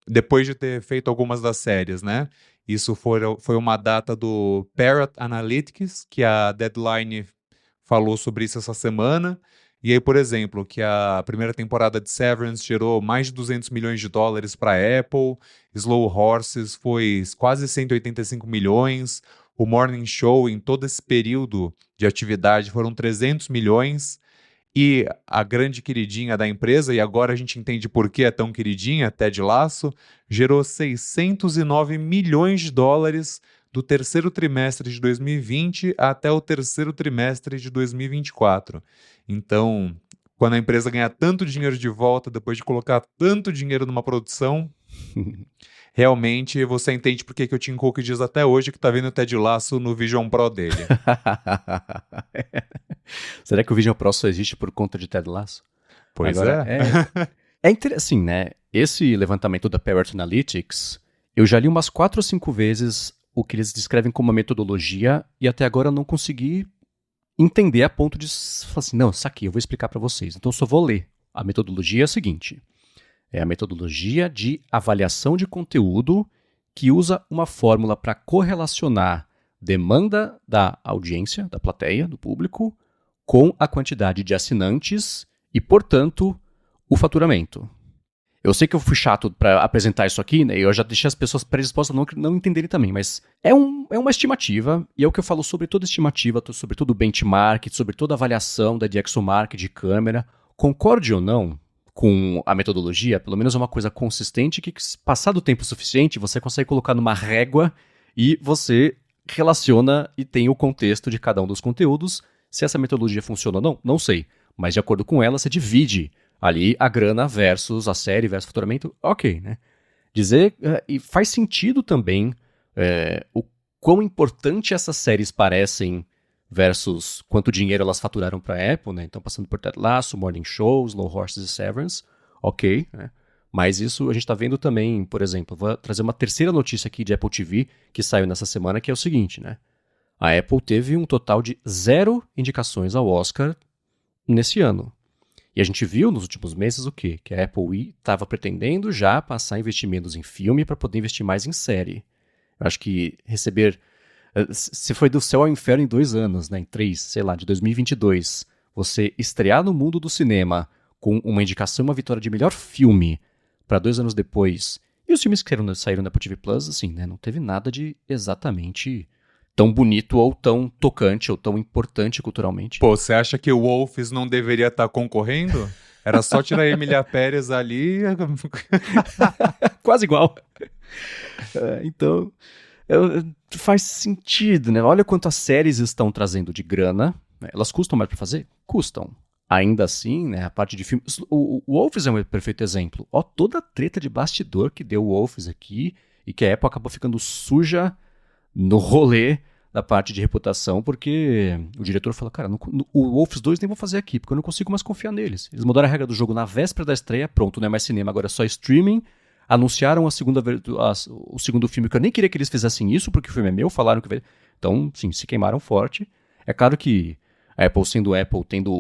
depois de ter feito algumas das séries, né? Isso foi uma data do Parrot Analytics, que a Deadline falou sobre isso essa semana. E aí, por exemplo, que a primeira temporada de Severance gerou mais de 200 milhões de dólares para a Apple, Slow Horses foi quase 185 milhões, o Morning Show, em todo esse período de atividade, foram 300 milhões, e a grande queridinha da empresa, e agora a gente entende por que é tão queridinha, Ted Lasso, gerou 609 milhões de dólares do terceiro trimestre de 2020 até o terceiro trimestre de 2024. Então, quando a empresa ganha tanto dinheiro de volta depois de colocar tanto dinheiro numa produção, realmente você entende por que o Tim Cook diz até hoje que tá vendo o Ted Lasso no Vision Pro dele. Será que o Vision Pro só existe por conta de Ted Lasso? Pois agora, é interessante, assim, né? Esse levantamento da Parrot Analytics, eu já li umas 4 ou 5 vezes o que eles descrevem como uma metodologia e até agora eu não consegui entender a ponto de falar assim, não, isso aqui eu vou explicar para vocês. Então eu só vou ler. A metodologia é a seguinte, é a metodologia de avaliação de conteúdo que usa uma fórmula para correlacionar demanda da audiência, da plateia, do público, com a quantidade de assinantes e, portanto, o faturamento. Eu sei que eu fui chato pra apresentar isso aqui, né? E eu já deixei as pessoas predispostas a não entenderem também, mas é uma estimativa, e é o que eu falo sobre toda estimativa, sobre todo benchmark, sobre toda avaliação da DxOMark de câmera. Concorde ou não com a metodologia, pelo menos é uma coisa consistente que, passado o tempo suficiente, você consegue colocar numa régua e você relaciona e tem o contexto de cada um dos conteúdos. Se essa metodologia funciona ou não, não sei. Mas de acordo com ela, você divide ali a grana versus a série versus o faturamento, ok, né? Dizer, e faz sentido também o quão importante essas séries parecem versus quanto dinheiro elas faturaram para a Apple, né? Então, passando por Ted Lasso, Morning Show, Slow Horses e Severance, ok, né? Mas isso a gente está vendo também, por exemplo, vou trazer uma terceira notícia aqui de Apple TV que saiu nessa semana, que é o seguinte, né? A Apple teve um total de 0 indicações ao Oscar nesse ano. E a gente viu nos últimos meses o quê? Que a Apple estava pretendendo já passar investimentos em filme para poder investir mais em série. Eu acho que receber... Se foi do céu ao inferno em 2 anos, né? Em 3, sei lá, de 2022. Você estrear no mundo do cinema com uma indicação e uma vitória de melhor filme para 2 anos depois. E os filmes que saíram da Apple TV Plus, assim, né? Não teve nada de exatamente tão bonito ou tão tocante ou tão importante culturalmente. Pô, você acha que o Wolves não deveria estar concorrendo? Era só tirar a Emília Pérez ali. Quase igual. Então, faz sentido, né? Olha quanto as séries estão trazendo de grana. Né? Elas custam mais para fazer? Custam. Ainda assim, né, a parte de filmes... O Wolves é um perfeito exemplo. Ó, toda a treta de bastidor que deu o Wolves aqui e que a Apple acabou ficando suja no rolê da parte de reputação, porque o diretor falou, cara, o Wolves 2 nem vou fazer aqui, porque eu não consigo mais confiar neles. Eles mudaram a regra do jogo na véspera da estreia, pronto, não é mais cinema, agora é só streaming. Anunciaram o segundo filme, que eu nem queria que eles fizessem isso, porque o filme é meu, falaram que... Então, sim, se queimaram forte. É claro que a Apple sendo Apple, tendo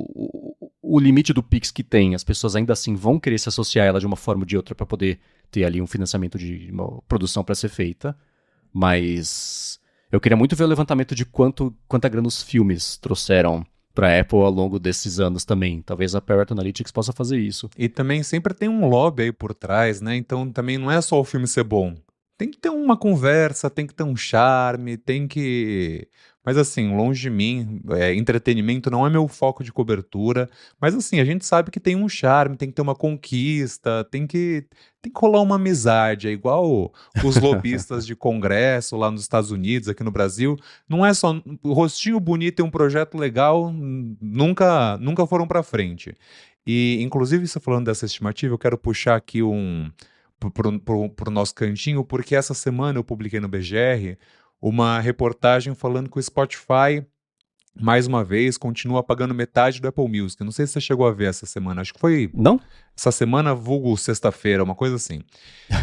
o limite do Pix que tem, as pessoas ainda assim vão querer se associar a ela de uma forma ou de outra para poder ter ali um financiamento de uma produção para ser feita. Mas eu queria muito ver o levantamento de quanta grana os filmes trouxeram para a Apple ao longo desses anos também. Talvez a Parrot Analytics possa fazer isso. E também sempre tem um lobby aí por trás, né? Então também não é só o filme ser bom. Tem que ter uma conversa, tem que ter um charme, tem que... Mas assim, longe de mim, entretenimento não é meu foco de cobertura, mas assim, a gente sabe que tem um charme, tem que ter uma conquista, tem que rolar uma amizade, é igual os lobistas de congresso lá nos Estados Unidos, aqui no Brasil, não é só o rostinho bonito e um projeto legal, nunca foram para frente. E inclusive, você falando dessa estimativa, eu quero puxar aqui pro nosso cantinho, porque essa semana eu publiquei no BGR uma reportagem falando que o Spotify, mais uma vez, continua pagando metade do Apple Music. Não sei se você chegou a ver essa semana, acho que foi... Não? Essa semana, vulgo sexta-feira, uma coisa assim.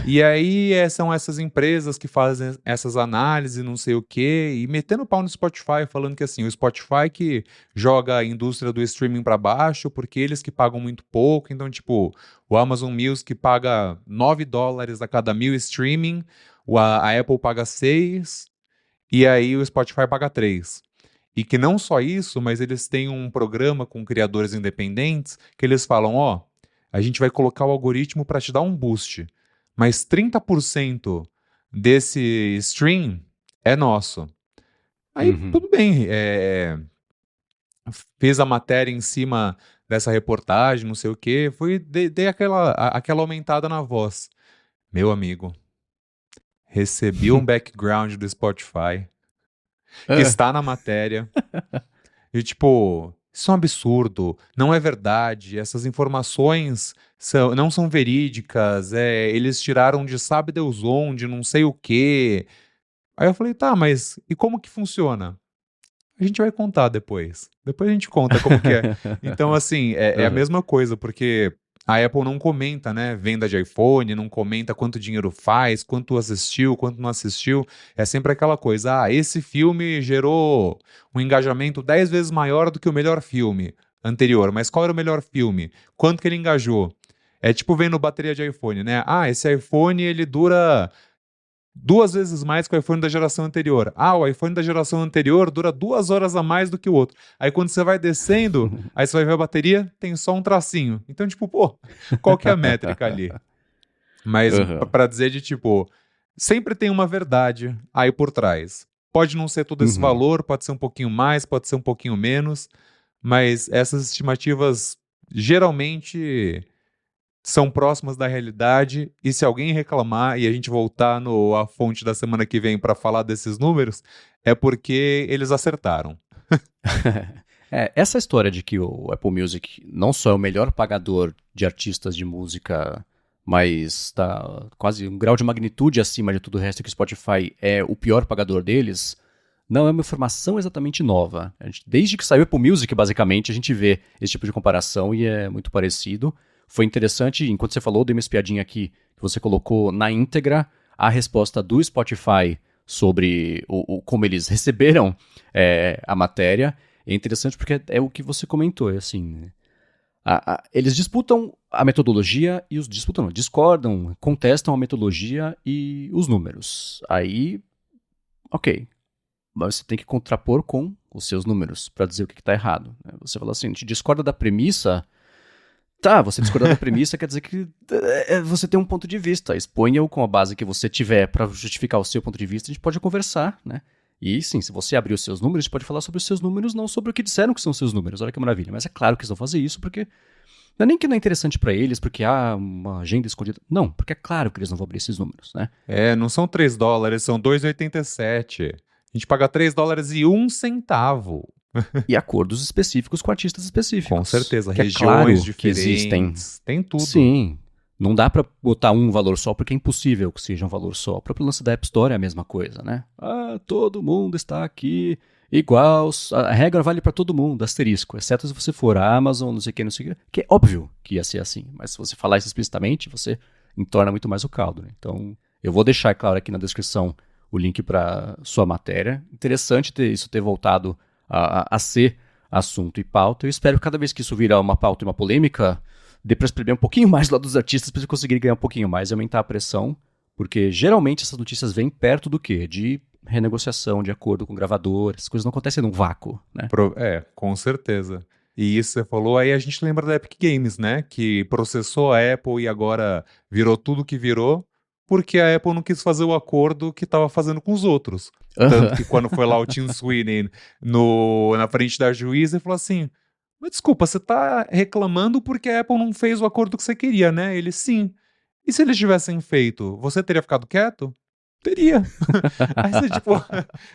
E aí são essas empresas que fazem essas análises, não sei o quê, e metendo pau no Spotify, falando que assim, o Spotify que joga a indústria do streaming para baixo, porque eles que pagam muito pouco, então tipo, o Amazon Music paga $9 a cada 1.000 streaming, a Apple paga 6, e aí o Spotify paga 3. E que não só isso, mas eles têm um programa com criadores independentes que eles falam, ó, a gente vai colocar o algoritmo para te dar um boost, mas 30% desse stream é nosso. Aí tudo bem, fiz a matéria em cima dessa reportagem, não sei o quê, dei aquela aumentada na voz. Meu amigo, recebi um background do Spotify, que está na matéria, e tipo, isso é um absurdo, não é verdade, essas informações não são verídicas, eles tiraram de sabe Deus onde, não sei o quê. Aí eu falei, tá, mas e como que funciona? A gente vai contar depois. Depois a gente conta como que é. Então, assim, é a mesma coisa, porque a Apple não comenta, né, venda de iPhone, não comenta quanto dinheiro faz, quanto assistiu, quanto não assistiu. É sempre aquela coisa, esse filme gerou um engajamento 10 vezes maior do que o melhor filme anterior. Mas qual era o melhor filme? Quanto que ele engajou? É tipo vendo bateria de iPhone, né? Esse iPhone, ele dura 2 vezes mais que o iPhone da geração anterior. O iPhone da geração anterior dura 2 horas a mais do que o outro. Aí quando você vai descendo, aí você vai ver a bateria, tem só um tracinho. Então, tipo, pô, qual que é a métrica ali? Mas Aham. pra dizer de tipo, sempre tem uma verdade aí por trás. Pode não ser todo esse Uhum. valor, pode ser um pouquinho mais, pode ser um pouquinho menos, mas essas estimativas geralmente são próximas da realidade, e se alguém reclamar e a gente voltar no A Fonte da semana que vem para falar desses números, é porque eles acertaram. Essa história de que o Apple Music não só é o melhor pagador de artistas de música, mas está quase um grau de magnitude acima de tudo o resto que o Spotify é o pior pagador deles, não é uma informação exatamente nova. Desde que saiu o Apple Music, basicamente, a gente vê esse tipo de comparação e é muito parecido. Foi interessante, enquanto você falou, dei uma espiadinha aqui, que você colocou na íntegra a resposta do Spotify sobre como eles receberam a matéria. É interessante porque é o que você comentou, é assim, né? Eles disputam a metodologia e disputam, não, discordam, contestam a metodologia e os números. Aí, ok, mas você tem que contrapor com os seus números para dizer o que está errado, né? Você fala assim, a gente discorda da premissa. Tá, você discordar da premissa quer dizer que você tem um ponto de vista. Exponha-o com a base que você tiver para justificar o seu ponto de vista, a gente pode conversar, né? E sim, se você abrir os seus números, a gente pode falar sobre os seus números, não sobre o que disseram que são os seus números. Olha que maravilha. Mas é claro que eles vão fazer isso porque não é nem que não é interessante para eles, porque há uma agenda escondida. Não, porque é claro que eles não vão abrir esses números, né? Não são $3, são 2,87. A gente paga $3,01. E acordos específicos com artistas Com específicos. certeza, Que é regiões claro que existem. diferentes, tem tudo. Sim. Não dá pra botar um valor só, porque é impossível que seja um valor só. O próprio lance da App Store é a mesma coisa, né? Todo mundo está aqui igual, a regra vale pra todo mundo, asterisco. Exceto se você for a Amazon, não sei o que, não sei o que. Que é óbvio que ia ser assim. Mas se você falar isso explicitamente, você entorna muito mais o caldo, né? Então, eu vou deixar, claro, aqui na descrição o link pra sua matéria. Interessante isso ter voltado a ser assunto e pauta. Eu espero que cada vez que isso virar uma pauta e uma polêmica, dê pra espremer um pouquinho mais do lado dos artistas pra eles conseguirem ganhar um pouquinho mais e aumentar a pressão, porque geralmente essas notícias vêm perto do quê? De renegociação de acordo com gravadores, as coisas não acontecem num vácuo, né? Com certeza. E isso você falou, aí a gente lembra da Epic Games, né? Que processou a Apple e agora virou tudo que virou, porque a Apple não quis fazer o acordo que estava fazendo com os outros. Tanto que quando foi lá o Tim Sweeney na frente da juíza, ele falou assim: mas desculpa, você tá reclamando porque a Apple não fez o acordo que você queria, né? Ele, sim. E se eles tivessem feito, você teria ficado quieto? Teria. Aí você, tipo,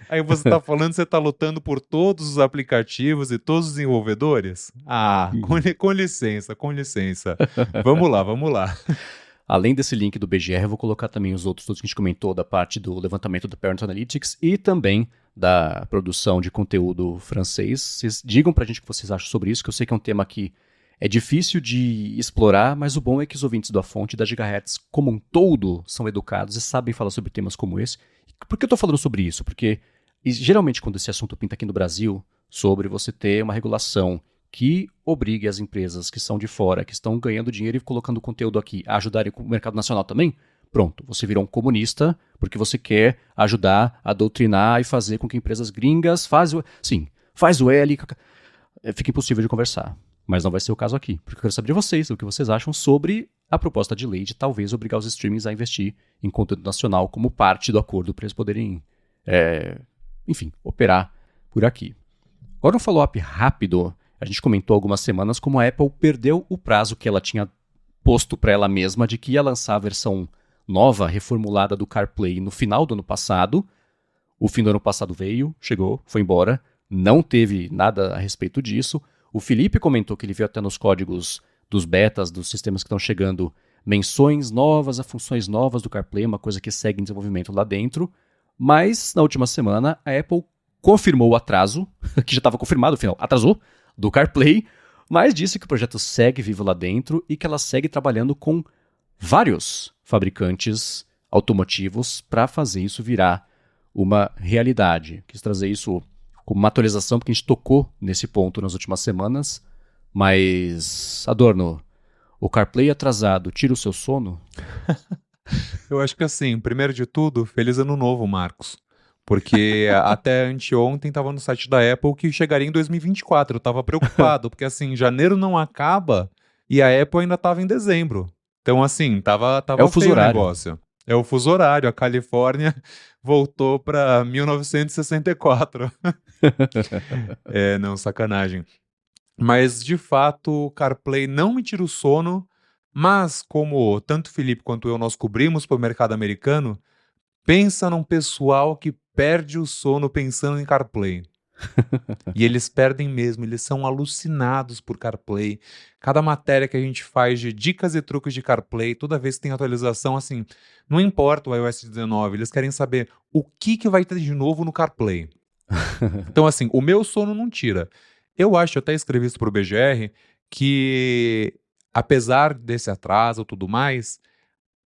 aí você tá falando, você tá lutando por todos os aplicativos e todos os desenvolvedores? Com licença, com licença. Vamos lá, vamos lá. Além desse link do BGR, eu vou colocar também os outros todos que a gente comentou da parte do levantamento do Parent Analytics e também da produção de conteúdo francês. Vocês digam pra gente o que vocês acham sobre isso, que eu sei que é um tema que é difícil de explorar, mas o bom é que os ouvintes da Fonte e da Gigahertz como um todo são educados e sabem falar sobre temas como esse. Por que eu tô falando sobre isso? Porque geralmente quando esse assunto pinta aqui no Brasil, sobre você ter uma regulação que obrigue as empresas que são de fora, que estão ganhando dinheiro e colocando conteúdo aqui, a ajudarem o mercado nacional também, pronto, você virou um comunista porque você quer ajudar a doutrinar e fazer com que empresas gringas faz o L, fica impossível de conversar. Mas não vai ser o caso aqui, porque eu quero saber de vocês, o que vocês acham sobre a proposta de lei de talvez obrigar os streamings a investir em conteúdo nacional como parte do acordo para eles poderem, enfim, operar por aqui. Agora um follow-up rápido. A gente comentou algumas semanas como a Apple perdeu o prazo que ela tinha posto para ela mesma de que ia lançar a versão nova, reformulada do CarPlay no final do ano passado. O fim do ano passado veio, chegou, foi embora. Não teve nada a respeito disso. O Felipe comentou que ele viu até nos códigos dos betas, dos sistemas que estão chegando, menções novas a funções novas do CarPlay, uma coisa que segue em desenvolvimento lá dentro. Mas, na última semana, a Apple confirmou o atraso, que já estava confirmado, afinal, atrasou, do CarPlay, mas disse que o projeto segue vivo lá dentro e que ela segue trabalhando com vários fabricantes automotivos para fazer isso virar uma realidade. Quis trazer isso como uma atualização, porque a gente tocou nesse ponto nas últimas semanas, mas, Adorno, o CarPlay atrasado tira o seu sono? Eu acho que assim, primeiro de tudo, feliz ano novo, Marcos. Porque até anteontem estava no site da Apple que chegaria em 2024. Eu estava preocupado, porque assim, janeiro não acaba e a Apple ainda estava em dezembro. Então, assim, tava É o fuso feio o horário. negócio. É o fuso horário. A Califórnia voltou pra 1964. Não, sacanagem. Mas, de fato, o CarPlay não me tira o sono, mas como tanto o Felipe quanto eu nós cobrimos para o mercado americano, pensa num pessoal que perde o sono pensando em CarPlay. E eles perdem mesmo, eles são alucinados por CarPlay. Cada matéria que a gente faz de dicas e truques de CarPlay, toda vez que tem atualização, assim, não importa o iOS 19, eles querem saber o que vai ter de novo no CarPlay. Então, assim, o meu sono não tira. Eu acho, eu até escrevi isso pro BGR, que apesar desse atraso e tudo mais,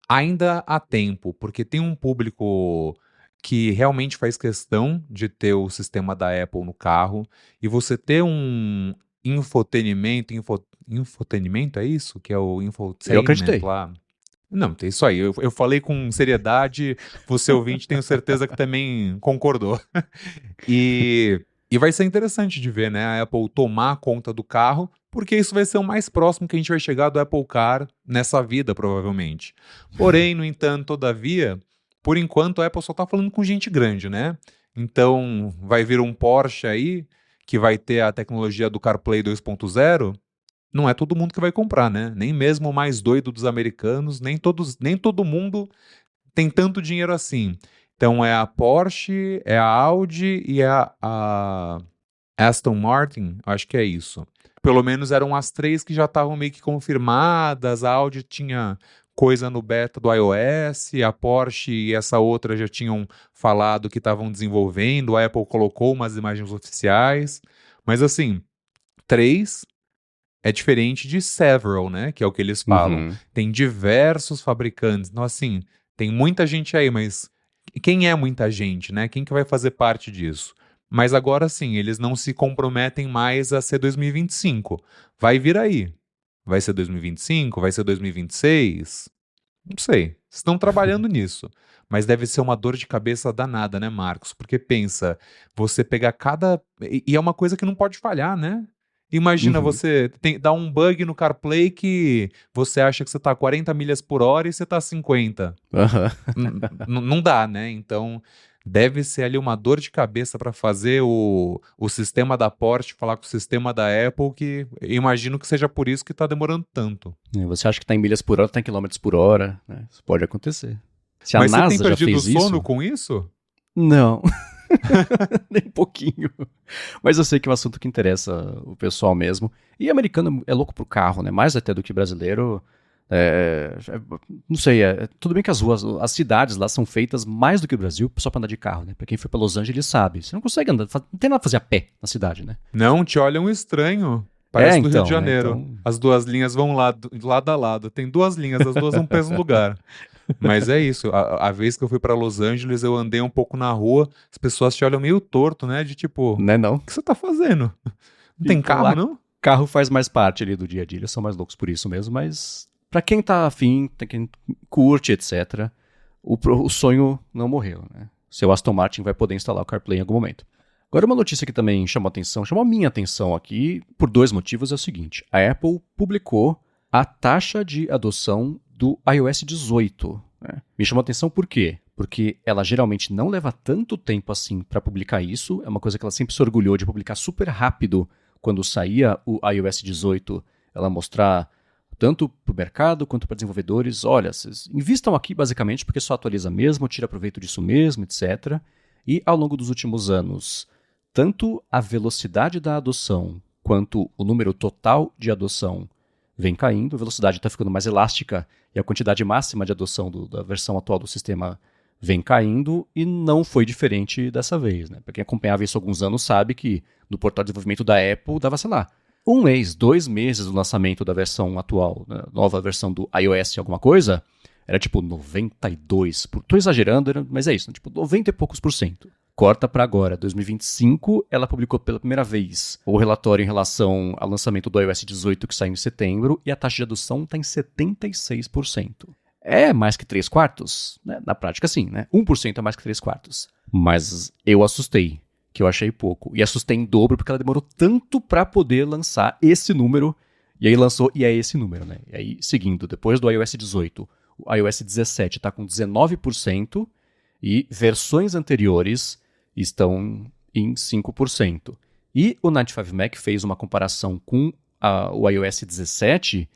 ainda há tempo, porque tem um público que realmente faz questão de ter o sistema da Apple no carro, e você ter um infotenimento é isso? Que é o Eu infotainment acreditei. lá? Não, tem isso aí. Eu falei com seriedade, você ouvinte, tenho certeza que também concordou. E vai ser interessante de ver, né, a Apple tomar conta do carro, porque isso vai ser o mais próximo que a gente vai chegar do Apple Car nessa vida, provavelmente. Porém, no entanto, todavia, por enquanto a Apple só tá falando com gente grande, né? Então, vai vir um Porsche aí, que vai ter a tecnologia do CarPlay 2.0, não é todo mundo que vai comprar, né? Nem mesmo o mais doido dos americanos, nem todo mundo tem tanto dinheiro assim. Então é a Porsche, é a Audi e a Aston Martin, acho que é isso. Pelo menos eram as três que já estavam meio que confirmadas. A Audi tinha coisa no beta do iOS, a Porsche e essa outra já tinham falado que estavam desenvolvendo, a Apple colocou umas imagens oficiais. Mas assim, três é diferente de several, né? Que é o que eles falam. Uhum. Tem diversos fabricantes. Então, assim, tem muita gente aí, mas quem é muita gente, né? Quem que vai fazer parte disso? Mas agora sim, eles não se comprometem mais a ser 2025. Vai vir aí. Vai ser 2025? Vai ser 2026? Não sei. Estão trabalhando nisso. Mas deve ser uma dor de cabeça danada, né, Marcos? Porque pensa, você pegar cada. E é uma coisa que não pode falhar, né? Imagina Uhum. você dar um bug no CarPlay que você acha que você tá a 40 milhas por hora e você tá a 50. Aham. Não dá, né? Então, deve ser ali uma dor de cabeça para fazer o sistema da Porsche falar com o sistema da Apple, que eu imagino que seja por isso que tá demorando tanto. Você acha que tá em milhas por hora, tá em quilômetros por hora, né? Isso pode acontecer. Se a Mas você tem NASA já perdido o fez sono isso, com isso? não, nem um pouquinho. Mas eu sei que é um assunto que interessa o pessoal mesmo. E americano é louco pro carro, né? Mais até do que brasileiro. Não sei, tudo bem que as ruas, as cidades lá são feitas mais do que o Brasil só pra andar de carro, né? Pra quem foi pra Los Angeles sabe. Você não consegue andar, não tem nada pra fazer a pé na cidade, né? Não, te olham estranho. Parece do Rio de Então, né? Janeiro. Então, As duas linhas vão lado a lado. Tem duas linhas, as duas vão para o mesmo lugar. Mas é isso. A vez que eu fui para Los Angeles, eu andei um pouco na rua, as pessoas te olham meio torto, né? De tipo, o né, não? que você tá fazendo? Não tem Então carro, lá, não? carro faz mais parte ali do dia a dia, eles são mais loucos por isso mesmo, mas pra quem tá afim, pra quem curte, etc., o sonho não morreu, né? Seu Aston Martin vai poder instalar o CarPlay em algum momento. Agora, uma notícia que também chamou a minha atenção aqui, por dois motivos, é o seguinte: a Apple publicou a taxa de adoção do iOS 18. Né? Me chamou a atenção por quê? Porque ela geralmente não leva tanto tempo assim para publicar isso, é uma coisa que ela sempre se orgulhou de publicar super rápido quando saía o iOS 18, ela mostrar tanto para o mercado quanto para desenvolvedores, olha, vocês invistam aqui basicamente porque só atualiza mesmo, tira proveito disso mesmo, etc. E ao longo dos últimos anos, tanto a velocidade da adoção quanto o número total de adoção vem caindo, a velocidade está ficando mais elástica e a quantidade máxima de adoção da versão atual do sistema vem caindo e não foi diferente dessa vez. Né? Para quem acompanhava isso há alguns anos sabe que no portal de desenvolvimento da Apple dava, sei lá, 1 mês, 2 meses do lançamento da versão atual, né? Nova versão do iOS alguma coisa, era tipo 92%. Tô exagerando, mas é isso, né? Tipo 90 e poucos por cento. Corta para agora, 2025, ela publicou pela primeira vez o relatório em relação ao lançamento do iOS 18 que saiu em setembro e a taxa de adoção está em 76%. É mais que 3 quartos? Né? Na prática, sim, né? 1% é mais que 3 quartos. Mas eu assustei, que eu achei pouco. E assustei em dobro porque ela demorou tanto para poder lançar esse número E aí lançou, e é esse número, né? E aí, seguindo, depois do iOS 18, o iOS 17 está com 19% e versões anteriores estão em 5%. E o 95Mac fez uma comparação com o iOS 17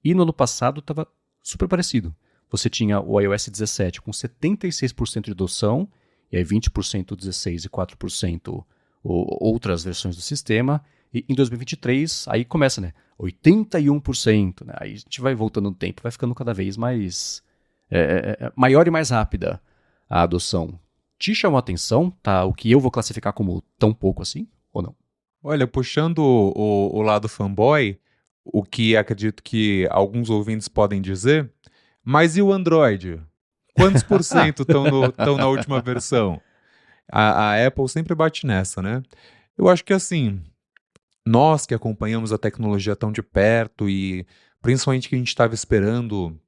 e no ano passado estava super parecido. Você tinha o iOS 17 com 76% de adoção, e aí 20% 16 e 4% outras versões do sistema. E em 2023, aí começa, né? 81%. Né? Aí a gente vai voltando no tempo, vai ficando cada vez mais maior e mais rápida a adoção. Te chamou a atenção, tá? O que eu vou classificar como tão pouco assim, ou não? Olha, puxando o lado fanboy, o que acredito que alguns ouvintes podem dizer, mas e o Android? Quantos por cento estão na última versão? A Apple sempre bate nessa, né? Eu acho que assim, nós que acompanhamos a tecnologia tão de perto e principalmente que a gente estava esperando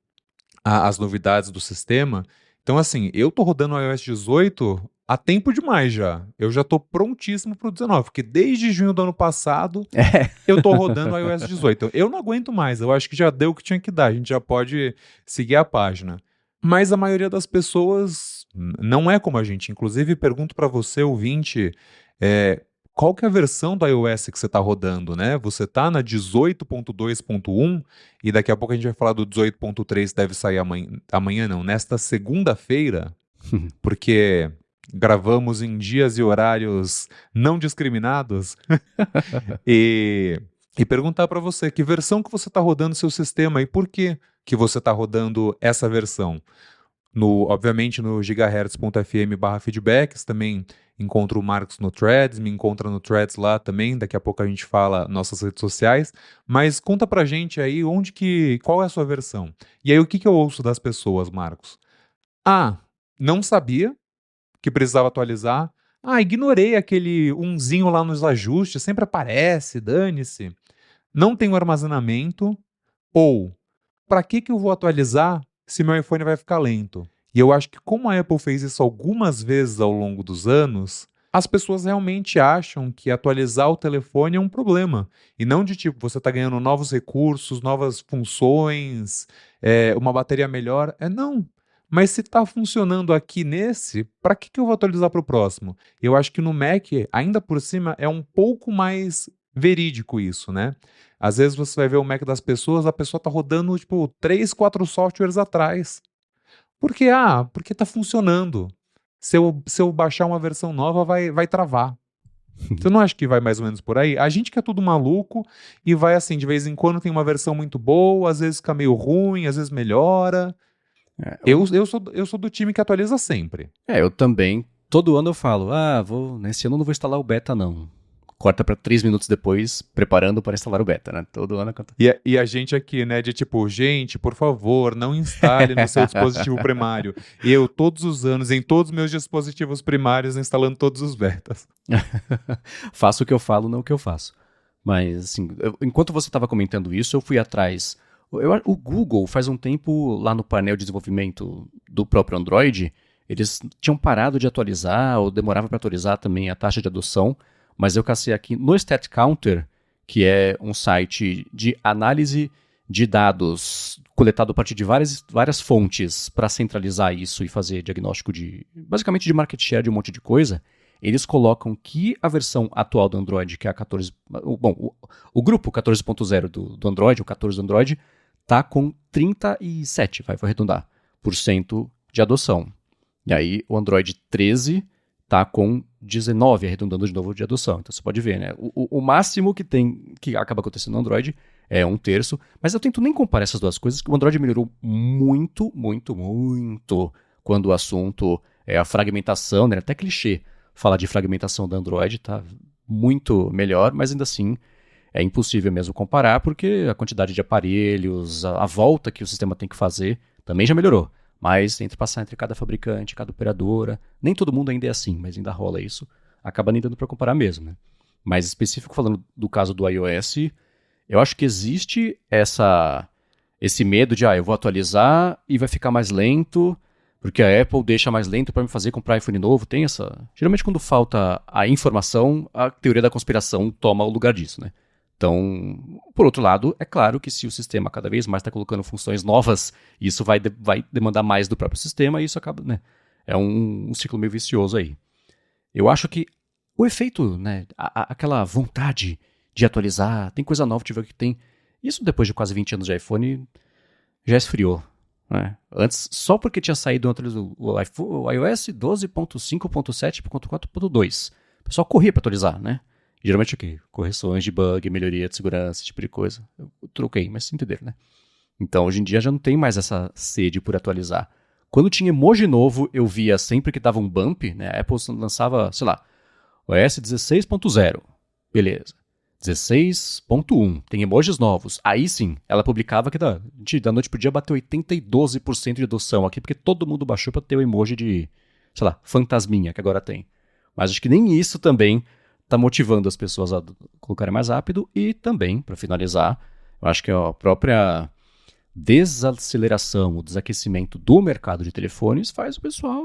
as novidades do sistema, então assim, eu tô rodando o iOS 18 há tempo demais já. Eu já tô prontíssimo pro 19, porque desde junho do ano passado eu tô rodando o iOS 18. Eu não aguento mais, eu acho que já deu o que tinha que dar, a gente já pode seguir a página. Mas a maioria das pessoas não é como a gente. Inclusive, pergunto para você, ouvinte, qual que é a versão do iOS que você está rodando, né? Você está na 18.2.1 e daqui a pouco a gente vai falar do 18.3, deve sair amanhã não, nesta segunda-feira, porque gravamos em dias e horários não discriminados. E perguntar para você, que versão que você está rodando seu sistema e por que você está rodando essa versão? Obviamente no gigahertz.fm/feedbacks, também encontro o Marcos no Threads, me encontra no Threads lá também, daqui a pouco a gente fala nossas redes sociais, mas conta pra gente aí qual é a sua versão. E aí o que eu ouço das pessoas, Marcos? Não sabia que precisava atualizar. Ignorei aquele umzinho lá nos ajustes, sempre aparece, dane-se. Não tenho armazenamento, ou para que eu vou atualizar se meu iPhone vai ficar lento? E eu acho que como a Apple fez isso algumas vezes ao longo dos anos, as pessoas realmente acham que atualizar o telefone é um problema. E não de tipo, você está ganhando novos recursos, novas funções, uma bateria melhor. Não. Mas se está funcionando aqui nesse, para que eu vou atualizar para o próximo? Eu acho que no Mac, ainda por cima, é um pouco mais verídico isso, né? Às vezes você vai ver o Mac das pessoas, a pessoa está rodando, tipo, 3, 4 softwares atrás. Por quê? Porque está funcionando. Se eu baixar uma versão nova, vai travar. Você não acha que vai mais ou menos por aí? A gente que é tudo maluco e vai assim, de vez em quando tem uma versão muito boa, às vezes fica meio ruim, às vezes melhora. Eu sou do time que atualiza sempre. Eu também. Todo ano eu falo, nesse ano eu não vou instalar o beta não. Corta pra 3 minutos depois, preparando para instalar o beta, né? Todo ano. E a gente aqui, né, de tipo, gente, por favor, não instale no seu dispositivo primário. Eu, todos os anos, em todos os meus dispositivos primários, instalando todos os betas. Faço o que eu falo, não o que eu faço. Mas, assim, enquanto você estava comentando isso, eu fui atrás. O Google, faz um tempo, lá no painel de desenvolvimento do próprio Android, eles tinham parado de atualizar, ou demorava para atualizar também a taxa de adoção. Mas eu cacei aqui no StatCounter, que é um site de análise de dados coletado a partir de várias fontes para centralizar isso e fazer diagnóstico basicamente de market share de um monte de coisa. Eles colocam que a versão atual do Android, que é a 14... Bom, o grupo 14.0 do Android, o 14 do Android, está com 37, vai arredondar, % de adoção. E aí o Android 13 está com 19, arredondando de novo de adoção. Então você pode ver, né? O máximo que acaba acontecendo no Android é 1/3, mas eu tento nem comparar essas duas coisas, que o Android melhorou muito, muito, muito quando o assunto é a fragmentação, né? Até clichê falar de fragmentação do Android, tá muito melhor, mas ainda assim é impossível mesmo comparar, porque a quantidade de aparelhos, a volta que o sistema tem que fazer também já melhorou. Mas passar entre cada fabricante, cada operadora, nem todo mundo ainda é assim, mas ainda rola isso, acaba nem dando para comparar mesmo, né? Mas específico falando do caso do iOS, eu acho que existe esse medo de, eu vou atualizar e vai ficar mais lento, porque a Apple deixa mais lento para me fazer comprar iPhone novo, tem essa... Geralmente quando falta a informação, a teoria da conspiração toma o lugar disso, né? Então, por outro lado, é claro que se o sistema cada vez mais está colocando funções novas, isso vai demandar mais do próprio sistema e isso acaba, né? É um ciclo meio vicioso aí. Eu acho que o efeito, né, aquela vontade de atualizar, tem coisa nova, tiver que tem. Isso depois de quase 20 anos de iPhone já esfriou. Né? Antes, só porque tinha saído o iOS 12.5.7.4.2. O pessoal corria para atualizar, né? Geralmente o quê? Correções de bug, melhoria de segurança, esse tipo de coisa. Eu troquei, mas vocês entenderam, né? Então, hoje em dia já não tem mais essa sede por atualizar. Quando tinha emoji novo, eu via sempre que dava um bump, né? A Apple lançava, sei lá, iOS 16.0. Beleza. 16.1. Tem emojis novos. Aí sim, ela publicava que da noite pro dia bateu 82% de adoção aqui, porque todo mundo baixou pra ter o emoji de, sei lá, fantasminha que agora tem. Mas acho que nem isso também tá motivando as pessoas a colocarem mais rápido. E também, para finalizar, eu acho que a própria desaceleração, o desaquecimento do mercado de telefones faz o pessoal...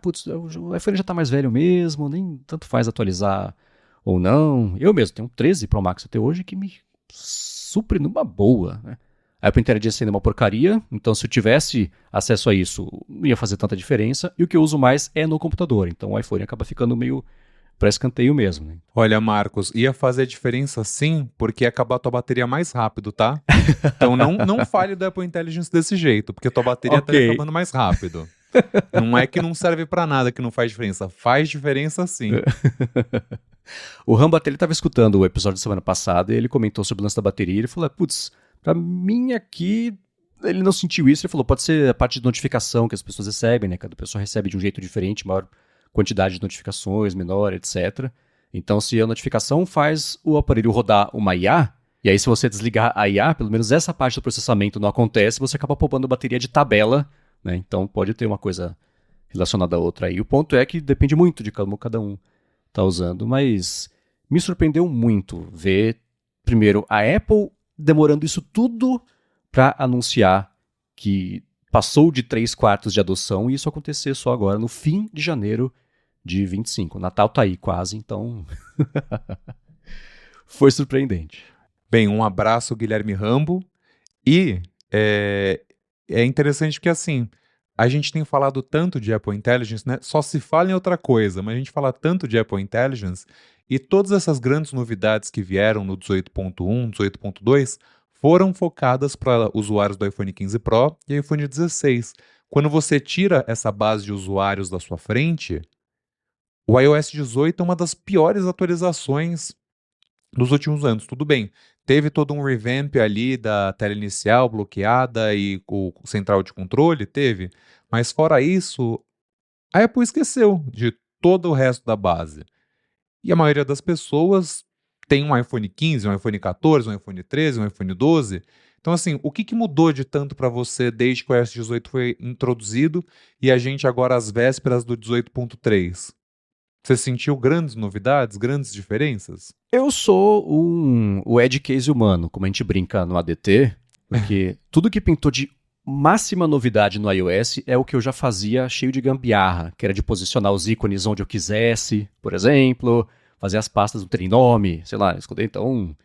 putz, o iPhone já tá mais velho mesmo, nem tanto faz atualizar ou não. Eu mesmo tenho um 13 Pro Max até hoje que me supre numa boa, né? A Apple interagia sendo uma porcaria, então se eu tivesse acesso a isso, não ia fazer tanta diferença. E o que eu uso mais é no computador, então o iPhone acaba ficando meio para escanteio mesmo. Né? Olha, Marcos, ia fazer diferença sim, porque ia acabar tua bateria mais rápido, tá? Então não fale do Apple Intelligence desse jeito, porque tua bateria tá acabando mais rápido. Não é que não serve pra nada, que não faz diferença. Faz diferença sim. O Rambat, ele tava escutando o episódio da semana passada e ele comentou sobre o lance da bateria e ele falou, putz, pra mim aqui, ele não sentiu isso. Ele falou, pode ser a parte de notificação que as pessoas recebem, né? Cada pessoa recebe de um jeito diferente, maior quantidade de notificações, menor, etc. Então, se a notificação faz o aparelho rodar uma IA, e aí se você desligar a IA, pelo menos essa parte do processamento não acontece, você acaba poupando bateria de tabela, né? Então, pode ter uma coisa relacionada a outra aí. O ponto é que depende muito de como cada um está usando, mas me surpreendeu muito ver, primeiro, a Apple demorando isso tudo para anunciar que passou de 3/4 de adoção e isso acontecer só agora, no fim de janeiro de 25. O Natal tá aí quase, então foi surpreendente. Bem, um abraço, Guilherme Rambo. E é interessante porque, assim, a gente tem falado tanto de Apple Intelligence, né? Só se fala em outra coisa, mas a gente fala tanto de Apple Intelligence e todas essas grandes novidades que vieram no 18.1, 18.2 foram focadas para usuários do iPhone 15 Pro e iPhone 16. Quando você tira essa base de usuários da sua frente, o iOS 18 é uma das piores atualizações dos últimos anos. Tudo bem, teve todo um revamp ali da tela inicial bloqueada e o central de controle, teve. Mas fora isso, a Apple esqueceu de todo o resto da base. E a maioria das pessoas tem um iPhone 15, um iPhone 14, um iPhone 13, um iPhone 12. Então, assim, o que mudou de tanto para você desde que o iOS 18 foi introduzido e a gente agora às vésperas do 18.3? Você sentiu grandes novidades, grandes diferenças? Eu sou o edge case humano, como a gente brinca no ADT, porque tudo que pintou de máxima novidade no iOS é o que eu já fazia cheio de gambiarra, que era de posicionar os ícones onde eu quisesse, por exemplo, fazer as pastas não terem nome, sei lá, esconder. Então,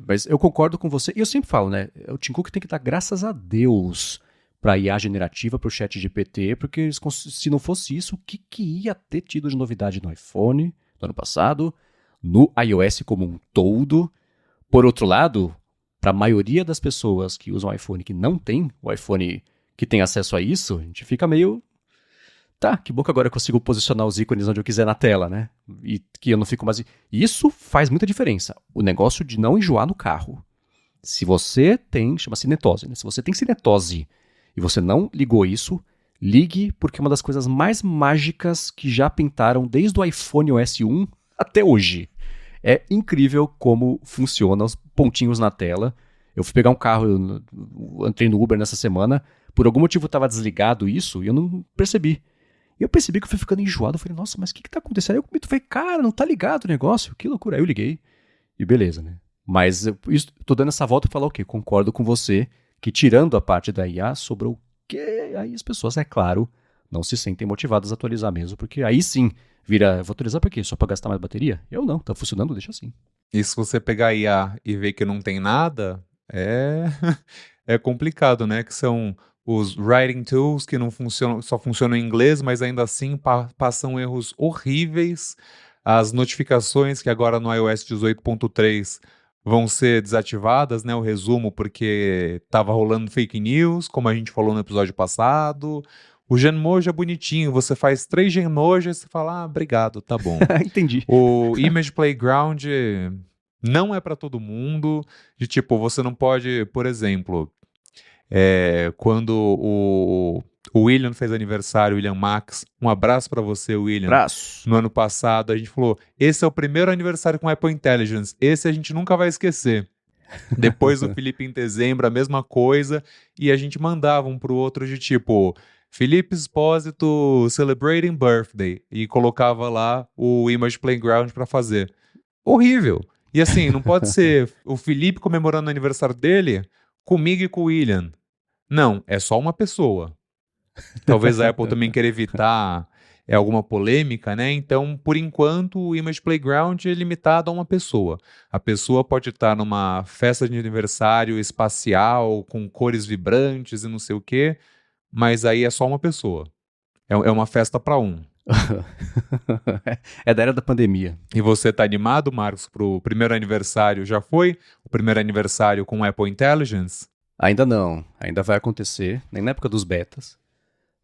mas eu concordo com você, e eu sempre falo, né, o Tim Cook tem que dar graças a Deus para IA generativa, para o chat GPT, porque se não fosse isso, o que ia ter tido de novidade no iPhone no ano passado, no iOS como um todo? Por outro lado, para a maioria das pessoas que usam iPhone que não tem o iPhone que tem acesso a isso, a gente fica meio... Tá, que bom que agora eu consigo posicionar os ícones onde eu quiser na tela, né? E que eu não fico mais... Isso faz muita diferença. O negócio de não enjoar no carro. Se você tem... Chama-se cinetose, né? Se você tem cinetose e você não ligou isso, ligue, porque é uma das coisas mais mágicas que já pintaram desde o iPhone OS 1 até hoje. É incrível como funciona os pontinhos na tela. Eu fui pegar um carro, eu entrei no Uber nessa semana, por algum motivo estava desligado isso e eu não percebi. E eu percebi que eu fui ficando enjoado, eu falei, nossa, mas o que tá acontecendo? Aí eu falei, cara, não tá ligado o negócio, que loucura. Aí eu liguei e beleza, né? Mas eu tô dando essa volta pra falar o quê? Concordo com você que tirando a parte da IA, sobrou o quê? Aí as pessoas, é claro, não se sentem motivadas a atualizar mesmo, porque aí sim vira, vou atualizar por quê? Só para gastar mais bateria? Eu não, tá funcionando, deixa assim. E se você pegar a IA e ver que não tem nada, é, é complicado, né? Que são os writing tools que não funcionam, só funcionam em inglês, mas ainda assim passam erros horríveis. As notificações que agora no iOS 18.3 vão ser desativadas, né? O resumo, porque estava rolando fake news, como a gente falou no episódio passado. O Genmoji é bonitinho, você faz 3 Genmojis e você fala, ah, obrigado, tá bom. Entendi. O Image Playground não é para todo mundo, de tipo, você não pode, por exemplo, quando o William fez aniversário, William Max, um abraço para você, William. Abraço. No ano passado, a gente falou: esse é o primeiro aniversário com Apple Intelligence, esse a gente nunca vai esquecer. Depois o Felipe em dezembro, a mesma coisa, e a gente mandava um pro outro de tipo, Felipe Espósito celebrating birthday, e colocava lá o Image Playground para fazer. Horrível. E assim, não pode ser o Felipe comemorando o aniversário dele comigo e com o William. Não, é só uma pessoa. Talvez a Apple também queira evitar alguma polêmica, né? Então, por enquanto, o Image Playground é limitado a uma pessoa. A pessoa pode estar numa festa de aniversário espacial, com cores vibrantes e não sei o quê, mas aí é só uma pessoa. É uma festa para um. É da era da pandemia. E você tá animado, Marcos, pro primeiro aniversário? Já foi? O primeiro aniversário com Apple Intelligence? Ainda não, ainda vai acontecer, nem na época dos betas.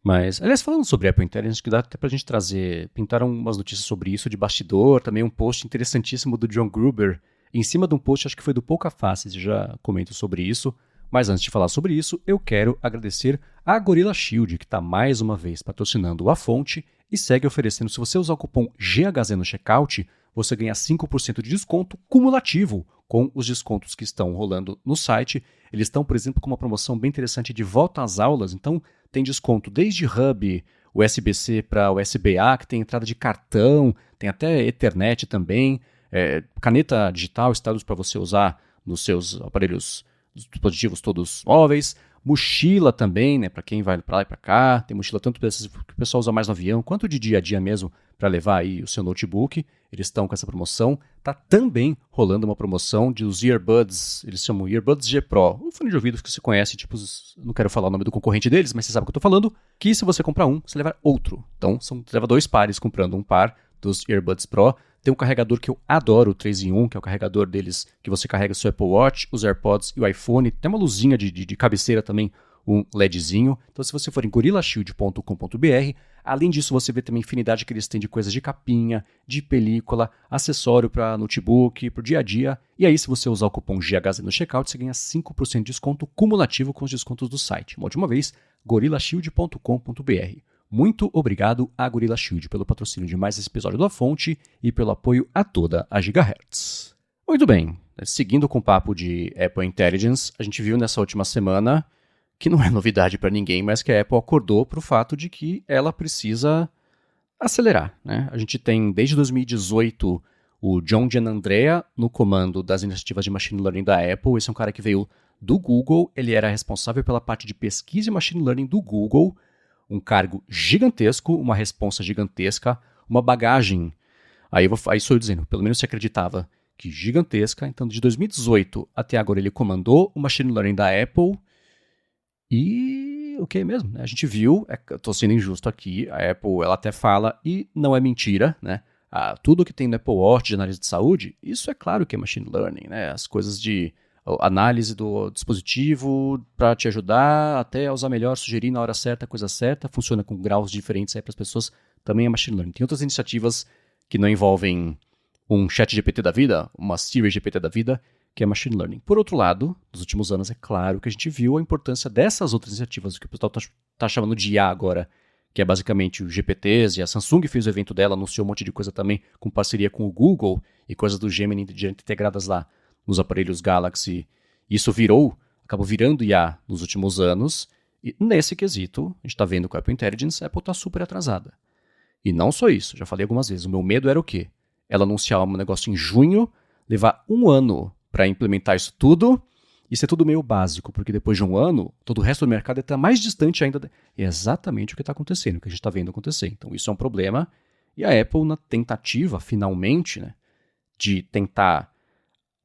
Mas, aliás, falando sobre Apple Intelligence, que dá até pra gente trazer, pintaram umas notícias sobre isso de bastidor, também um post interessantíssimo do John Gruber, em cima de um post, acho que foi do Pouca Faces, já comento sobre isso. Mas antes de falar sobre isso, eu quero agradecer a Gorilla Shield, que está mais uma vez patrocinando a fonte e segue oferecendo, se você usar o cupom GHZ no checkout, você ganha 5% de desconto cumulativo com os descontos que estão rolando no site. Eles estão, por exemplo, com uma promoção bem interessante de volta às aulas, então tem desconto desde hub, USB-C para USB-A, que tem entrada de cartão, tem até Ethernet também, caneta digital, estados para você usar nos seus aparelhos, dispositivos todos móveis, mochila também, né, para quem vai para lá e para cá, tem mochila tanto dessas que o pessoal usa mais no avião, quanto de dia a dia mesmo, para levar aí o seu notebook. Eles estão com essa promoção. Tá também rolando uma promoção de os earbuds, eles chamam earbuds G Pro, um fone de ouvido que você conhece, tipo, não quero falar o nome do concorrente deles, mas você sabe o que eu tô falando, que se você comprar um, você leva outro. Então, você leva 2 pares comprando um par dos earbuds Pro. Tem um carregador que eu adoro, o 3-in-1, que é o carregador deles, que você carrega o seu Apple Watch, os AirPods e o iPhone. Tem uma luzinha de cabeceira também, um LEDzinho. Então, se você for em gorillashield.com.br, além disso, você vê também a infinidade que eles têm de coisas de capinha, de película, acessório para notebook, para o dia a dia. E aí, se você usar o cupom GHZ no checkout, você ganha 5% de desconto cumulativo com os descontos do site. Uma última vez, gorillashield.com.br. Muito obrigado a Gorilla Shield pelo patrocínio de mais esse episódio da Fonte e pelo apoio a toda a Gigahertz. Muito bem, seguindo com o papo de Apple Intelligence, a gente viu nessa última semana, que não é novidade para ninguém, mas que a Apple acordou para o fato de que ela precisa acelerar, né? A gente tem desde 2018 o John Giannandrea no comando das iniciativas de machine learning da Apple. Esse é um cara que veio do Google, ele era responsável pela parte de pesquisa e machine learning do Google, um cargo gigantesco, uma responsa gigantesca, uma bagagem. Aí sou eu dizendo, pelo menos se acreditava que gigantesca. Então, de 2018 até agora, ele comandou o machine learning da Apple. E o que mesmo? A gente viu, estou sendo injusto aqui, a Apple ela até fala, e não é mentira, né? Tudo que tem no Apple Watch de análise de saúde, isso é claro que é machine learning, né? As coisas de análise do dispositivo para te ajudar até a usar melhor, sugerir na hora certa, a coisa certa, funciona com graus diferentes aí para as pessoas, também é machine learning. Tem outras iniciativas que não envolvem um chat GPT da vida, uma Siri GPT da vida, que é machine learning. Por outro lado, nos últimos anos, é claro que a gente viu a importância dessas outras iniciativas, o que o pessoal está chamando de IA agora, que é basicamente o GPTs, e a Samsung fez o evento dela, anunciou um monte de coisa também, com parceria com o Google, e coisas do Gemini integradas lá nos aparelhos Galaxy. Isso acabou virando IA nos últimos anos, e nesse quesito, a gente está vendo com a Apple Intelligence, a Apple está super atrasada. E não só isso, já falei algumas vezes, o meu medo era o quê? Ela anunciar um negócio em junho, levar um ano para implementar isso tudo, e ser tudo meio básico, porque depois de um ano, todo o resto do mercado está mais distante ainda. É exatamente o que está acontecendo, o que a gente está vendo acontecer. Então isso é um problema, e a Apple, na tentativa, finalmente, né, de tentar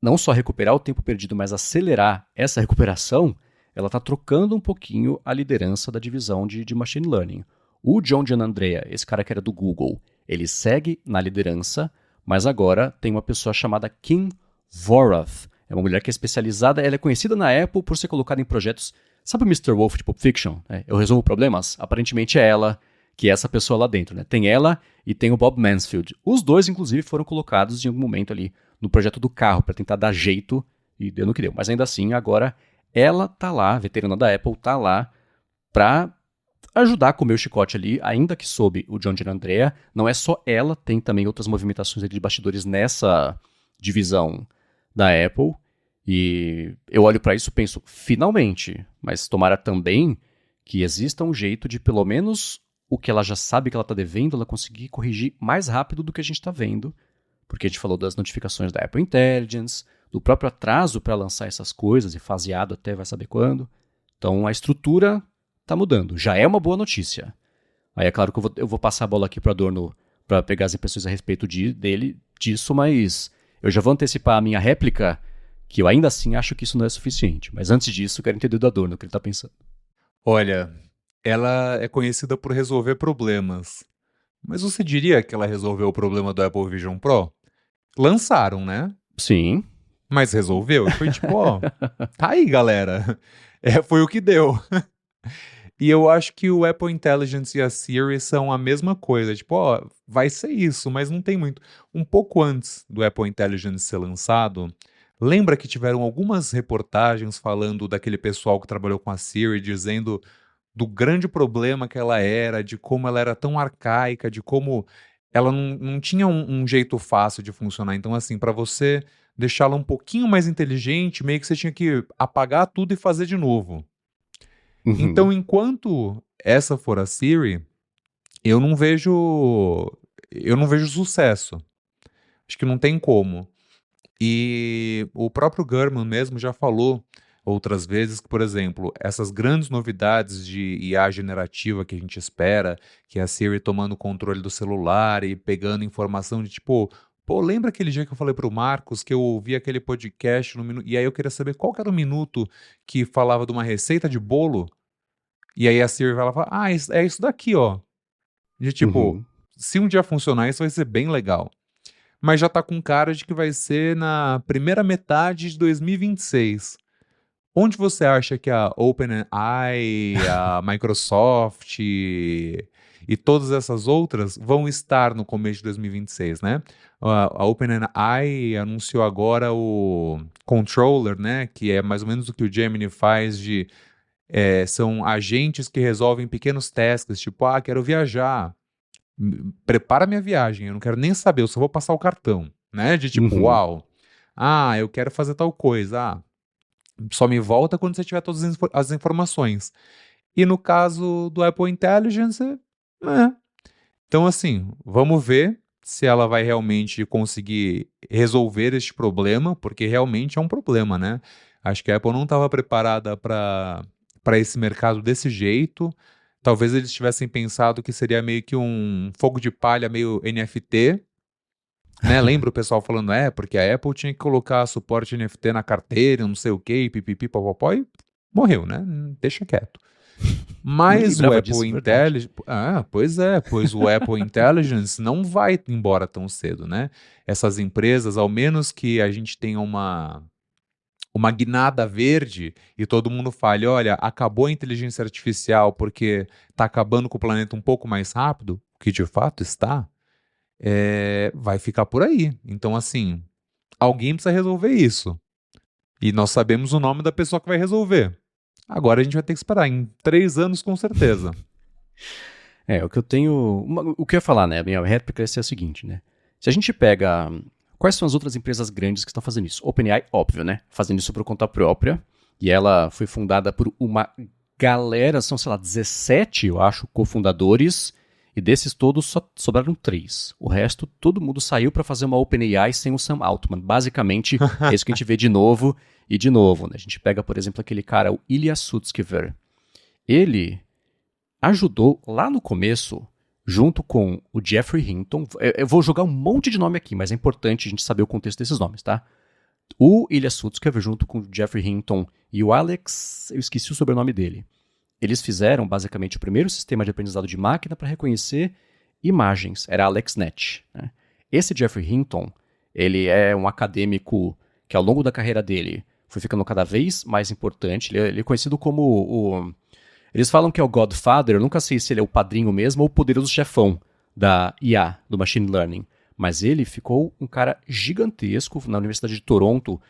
não só recuperar o tempo perdido, mas acelerar essa recuperação, ela está trocando um pouquinho a liderança da divisão de Machine Learning. O John Giannandrea, esse cara que era do Google, ele segue na liderança, mas agora tem uma pessoa chamada Kim Vorath. É uma mulher que é especializada, ela é conhecida na Apple por ser colocada em projetos... Sabe o Mr. Wolf de Pulp Fiction? Eu resolvo problemas? Aparentemente é ela que é essa pessoa lá dentro, né? Tem ela e tem o Bob Mansfield. Os dois, inclusive, foram colocados em algum momento ali no projeto do carro para tentar dar jeito e deu no que deu. Mas ainda assim, agora ela tá lá, a veterana da Apple tá lá para ajudar a comer o chicote ali, ainda que sob o John Giannandrea. Não é só ela, tem também outras movimentações de bastidores nessa divisão da Apple. E eu olho para isso e penso, finalmente, mas tomara também que exista um jeito de pelo menos o que ela já sabe que ela está devendo, ela conseguir corrigir mais rápido do que a gente está vendo. Porque a gente falou das notificações da Apple Intelligence, do próprio atraso para lançar essas coisas, e faseado até vai saber quando. Então a estrutura está mudando. Já é uma boa notícia. Aí é claro que eu vou passar a bola aqui para o Adorno para pegar as impressões a respeito disso, mas eu já vou antecipar a minha réplica, que eu ainda assim acho que isso não é suficiente. Mas antes disso, eu quero entender do Adorno o que ele está pensando. Olha, ela é conhecida por resolver problemas. Mas você diria que ela resolveu o problema do Apple Vision Pro? Lançaram, né? Sim. Mas resolveu? E foi tipo, ó, tá aí, galera. Foi o que deu. E eu acho que o Apple Intelligence e a Siri são a mesma coisa. Tipo, ó, vai ser isso, mas não tem muito. Um pouco antes do Apple Intelligence ser lançado, lembra que tiveram algumas reportagens falando daquele pessoal que trabalhou com a Siri, dizendo do grande problema que ela era, de como ela era tão arcaica, de como ela não tinha um jeito fácil de funcionar. Então, assim, para você deixá-la um pouquinho mais inteligente, meio que você tinha que apagar tudo e fazer de novo. Uhum. Então, enquanto essa for a Siri, eu não vejo sucesso. Acho que não tem como. E o próprio Gurman mesmo já falou outras vezes que, por exemplo, essas grandes novidades de IA generativa que a gente espera, que é a Siri tomando o controle do celular e pegando informação de tipo, pô, lembra aquele dia que eu falei pro Marcos que eu ouvi aquele podcast no minuto, e aí eu queria saber qual que era o minuto que falava de uma receita de bolo, e aí a Siri vai lá e fala, é isso daqui, ó. De tipo, se um dia funcionar, isso vai ser bem legal. Mas já tá com cara de que vai ser na primeira metade de 2026. Onde você acha que a OpenAI, a Microsoft e todas essas outras vão estar no começo de 2026, né? A OpenAI anunciou agora o Controller, né? Que é mais ou menos o que o Gemini faz são agentes que resolvem pequenos tasks, tipo, quero viajar. Prepara minha viagem, eu não quero nem saber, eu só vou passar o cartão, né? De tipo, uau, eu quero fazer tal coisa, só me volta quando você tiver todas as informações. E no caso do Apple Intelligence, então assim, vamos ver se ela vai realmente conseguir resolver este problema, porque realmente é um problema, né? Acho que a Apple não estava preparada para esse mercado desse jeito. Talvez eles tivessem pensado que seria meio que um fogo de palha, meio NFT, né? Lembra o pessoal falando, porque a Apple tinha que colocar suporte NFT na carteira, não sei o quê, pipipi, popopó, e morreu, né? Deixa quieto. Mas o Apple Intelligence... pois o Apple Intelligence não vai embora tão cedo, né? Essas empresas, ao menos que a gente tenha uma guinada verde e todo mundo fale, olha, acabou a inteligência artificial porque está acabando com o planeta um pouco mais rápido, o que de fato está, vai ficar por aí. Então, assim, alguém precisa resolver isso. E nós sabemos o nome da pessoa que vai resolver. Agora a gente vai ter que esperar, em 3 anos com certeza. O que eu tenho... O que eu ia falar, né? A minha réplica é a seguinte, né? Se a gente pega... Quais são as outras empresas grandes que estão fazendo isso? OpenAI, óbvio, né? Fazendo isso por conta própria. E ela foi fundada por uma galera, são, sei lá, 17, eu acho, cofundadores. E desses todos só sobraram 3. O resto, todo mundo saiu para fazer uma OpenAI sem o Sam Altman. Basicamente, é isso que a gente vê de novo e de novo, né? A gente pega, por exemplo, aquele cara, o Ilya Sutskever. Ele ajudou lá no começo... junto com o Geoffrey Hinton. Eu vou jogar um monte de nome aqui, mas é importante a gente saber o contexto desses nomes, tá? O Ilya Sutskever, junto com o Geoffrey Hinton e o Alex, eu esqueci o sobrenome dele, eles fizeram basicamente o primeiro sistema de aprendizado de máquina para reconhecer imagens, era AlexNet. Né? Esse Geoffrey Hinton, ele é um acadêmico que ao longo da carreira dele foi ficando cada vez mais importante, ele é conhecido como o... Eles falam que é o Godfather, eu nunca sei se ele é o padrinho mesmo ou o poderoso chefão da IA, do Machine Learning. Mas ele ficou um cara gigantesco na Universidade de Toronto,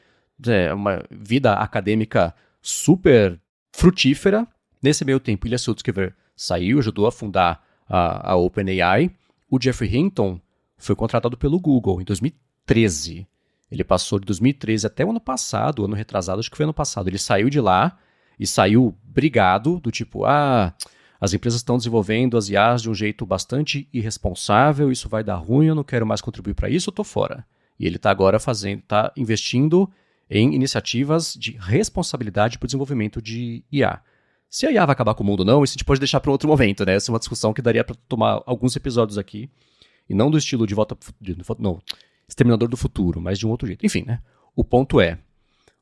uma vida acadêmica super frutífera. Nesse meio tempo, Ilya Sutskever saiu, ajudou a fundar a OpenAI. O Geoffrey Hinton foi contratado pelo Google em 2013. Ele passou de 2013 até o ano passado, ano retrasado, acho que foi ano passado. Ele saiu de lá e saiu brigado, do tipo, as empresas estão desenvolvendo as IAs de um jeito bastante irresponsável, isso vai dar ruim, eu não quero mais contribuir para isso, eu tô fora. E ele está agora investindo em iniciativas de responsabilidade para o desenvolvimento de IA. Se a IA vai acabar com o mundo ou não, isso a gente pode deixar para outro momento, né? Essa é uma discussão que daria para tomar alguns episódios aqui, e não do estilo de não, Exterminador do Futuro, mas de um outro jeito. Enfim, né? O ponto é,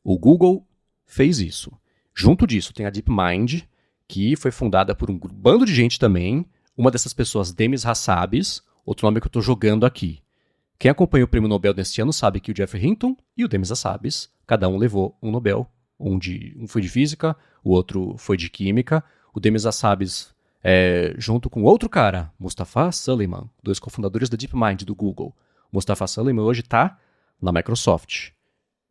o Google fez isso. Junto disso tem a DeepMind, que foi fundada por um bando de gente também. Uma dessas pessoas, Demis Hassabis, outro nome que eu estou jogando aqui. Quem acompanha o prêmio Nobel deste ano sabe que o Geoffrey Hinton e o Demis Hassabis, cada um levou um Nobel. Um foi de física, o outro foi de química. O Demis Hassabis, junto com outro cara, Mustafa Suleyman, dois cofundadores da DeepMind, do Google. Mustafa Suleyman hoje está na Microsoft.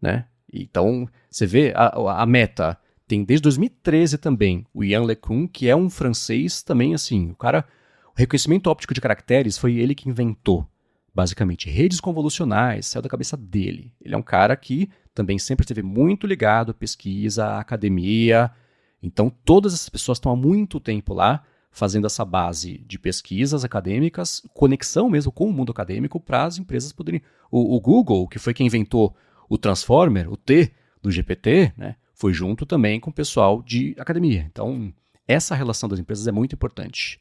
Né? Então, você vê a Meta. Tem desde 2013 também o Yann LeCun, que é um francês também, assim, o reconhecimento óptico de caracteres foi ele que inventou, basicamente. Redes convolucionais, saiu da cabeça dele. Ele é um cara que também sempre esteve muito ligado à pesquisa, à academia. Então, todas essas pessoas estão há muito tempo lá, fazendo essa base de pesquisas acadêmicas, conexão mesmo com o mundo acadêmico, para as empresas poderem... O Google, que foi quem inventou o Transformer, o T do GPT, né? Foi junto também com o pessoal de academia. Então, essa relação das empresas é muito importante.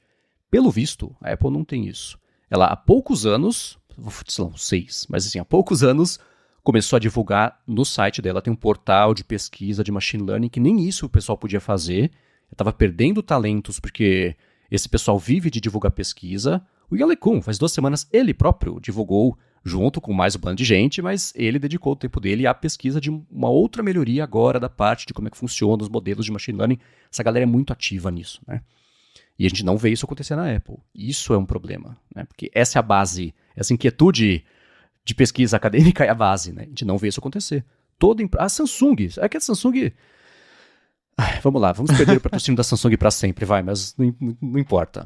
Pelo visto, a Apple não tem isso. Ela, há poucos anos, sei lá, 6, mas assim, há poucos anos, começou a divulgar no site dela, tem um portal de pesquisa de machine learning, que nem isso o pessoal podia fazer. Eu estava perdendo talentos, porque esse pessoal vive de divulgar pesquisa. O Yann LeCun, faz 2 semanas, ele próprio divulgou junto com mais um bando de gente, mas ele dedicou o tempo dele à pesquisa de uma outra melhoria agora da parte de como é que funciona os modelos de machine learning. Essa galera é muito ativa nisso, né? E a gente não vê isso acontecer na Apple. Isso é um problema, né? Porque essa é a base, essa inquietude de pesquisa acadêmica é a base, né? A gente não vê isso acontecer. A Samsung, é que a Samsung... vamos lá, vamos perder o patrocínio da Samsung para sempre, mas não importa.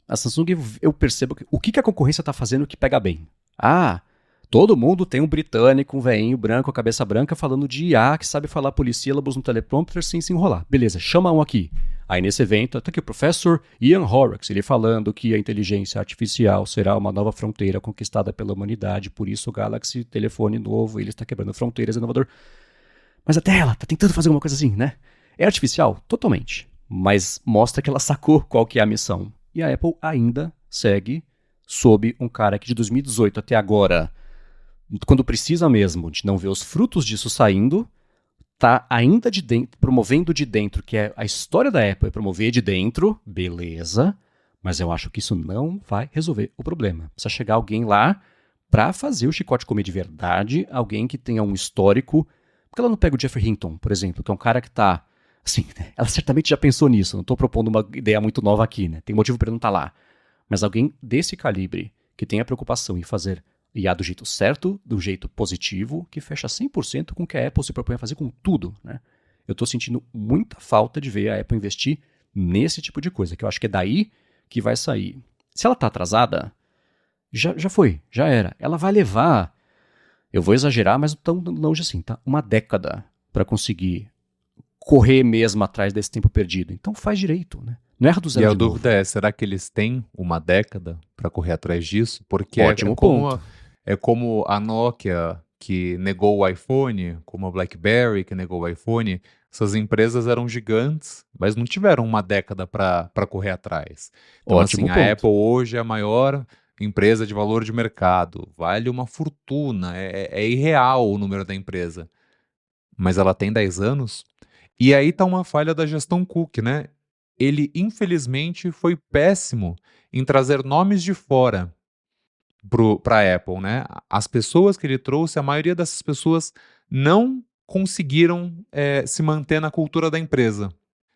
A Samsung, eu percebo o que a concorrência está fazendo que pega bem. Todo mundo tem um britânico, um velhinho branco, cabeça branca, falando de IA, que sabe falar polissílabos no teleprompter sem se enrolar. Beleza, chama um aqui. Aí nesse evento, tá aqui o professor Ian Horrocks, ele falando que a inteligência artificial será uma nova fronteira conquistada pela humanidade, por isso o Galaxy, telefone novo, ele está quebrando fronteiras, inovador. Mas até ela tá tentando fazer alguma coisa assim, né? É artificial? Totalmente. Mas mostra que ela sacou qual que é a missão. E a Apple ainda segue sob um cara que de 2018 até agora, quando precisa mesmo de não ver os frutos disso saindo, tá ainda de dentro, promovendo de dentro, que é a história da Apple, é promover de dentro, beleza, mas eu acho que isso não vai resolver o problema. Precisa chegar alguém lá para fazer o chicote comer de verdade, alguém que tenha um histórico, porque ela não pega o Geoffrey Hinton, por exemplo, que é um cara que tá, assim, ela certamente já pensou nisso, não estou propondo uma ideia muito nova aqui, né? Tem motivo para ele não estar lá. Mas alguém desse calibre, que tenha preocupação em fazer IA do jeito certo, do jeito positivo, que fecha 100% com o que a Apple se propõe a fazer com tudo, né? Eu estou sentindo muita falta de ver a Apple investir nesse tipo de coisa, que eu acho que é daí que vai sair. Se ela está atrasada, já foi, já era. Ela vai levar, eu vou exagerar, mas não tão longe assim, tá? 1 década para conseguir correr mesmo atrás desse tempo perdido. Então faz direito, né? Não erra do zero. E a de dúvida novo. é, será que eles têm 1 década para correr atrás disso? Porque Ótimo ponto. é como a Nokia que negou o iPhone, como a BlackBerry que negou o iPhone. Essas empresas eram gigantes, mas não tiveram 1 década para correr atrás. Então, Ótimo assim, ponto. a Apple hoje é a maior empresa de valor de mercado, vale uma fortuna, é irreal o número da empresa. Mas ela tem 10 anos? E aí tá uma falha da gestão Cook, né? Ele, infelizmente, foi péssimo em trazer nomes de fora para a Apple, né? As pessoas que ele trouxe, a maioria dessas pessoas não conseguiram se manter na cultura da empresa.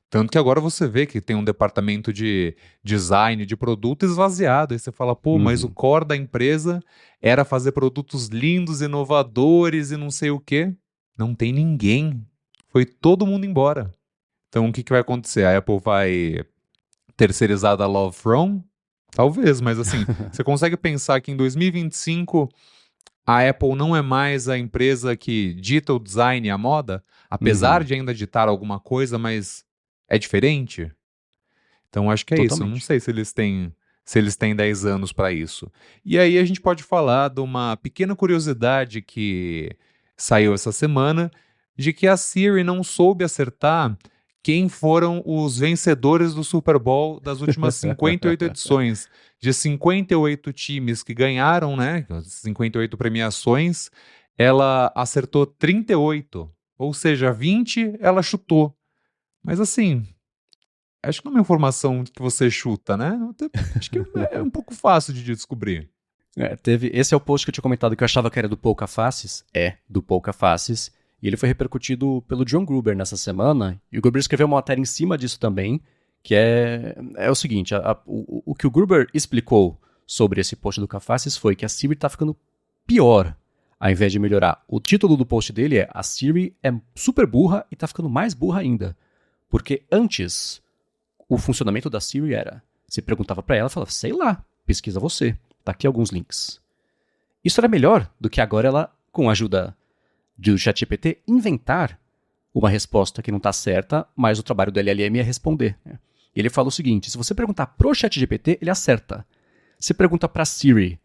Tanto que agora você vê que tem um departamento de design de produto esvaziado. Aí você fala, pô, mas o Uhum. core da empresa era fazer produtos lindos, inovadores e não sei o quê. Não tem ninguém. Foi todo mundo embora. Então o que que vai acontecer? A Apple vai terceirizar da Love From? Talvez, mas assim, você consegue pensar que em 2025 a Apple não é mais a empresa que dita o design e a moda, apesar Uhum. de ainda ditar alguma coisa, mas é diferente? Então acho que é isso. Eu não Totalmente. sei se eles têm 10 anos para isso. E aí a gente pode falar de uma pequena curiosidade que saiu essa semana, de que a Siri não soube acertar quem foram os vencedores do Super Bowl das últimas 58 edições. De 58 times que ganharam, né, 58 premiações, ela acertou 38. Ou seja, 20 ela chutou. Mas assim, acho que não é uma informação que você chuta, né? Acho que é um pouco fácil de descobrir. Esse é o post que eu tinha comentado que eu achava que era do Pouca Faces. É, do Pouca Faces. E ele foi repercutido pelo John Gruber nessa semana. E o Gruber escreveu uma matéria em cima disso também, que é o seguinte: o que o Gruber explicou sobre esse post do Cafaces foi que a Siri está ficando pior, ao invés de melhorar. O título do post dele é A Siri é super burra e está ficando mais burra ainda. Porque antes, o funcionamento da Siri era: você perguntava para ela, falava, sei lá, pesquisa você. Tá aqui alguns links. Isso era melhor do que agora ela, com a ajuda do ChatGPT, inventar uma resposta que não está certa, mas o trabalho do LLM é responder. Né? Ele fala o seguinte: se você perguntar pro ChatGPT, ele acerta. Se pergunta para Siri,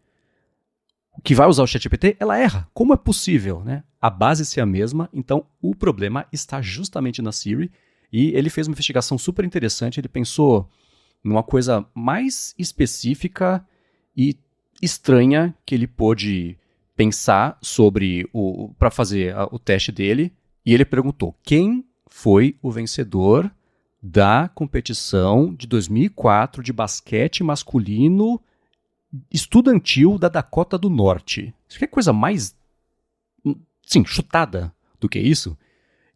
que vai usar o ChatGPT, ela erra. Como é possível, né? A base ser a mesma, então o problema está justamente na Siri. E ele fez uma investigação super interessante. Ele pensou numa coisa mais específica e estranha que ele pôde pensar sobre para fazer o teste dele. E ele perguntou: quem foi o vencedor da competição de 2004 de basquete masculino estudantil da Dakota do Norte? Isso que é coisa mais, sim, chutada do que isso.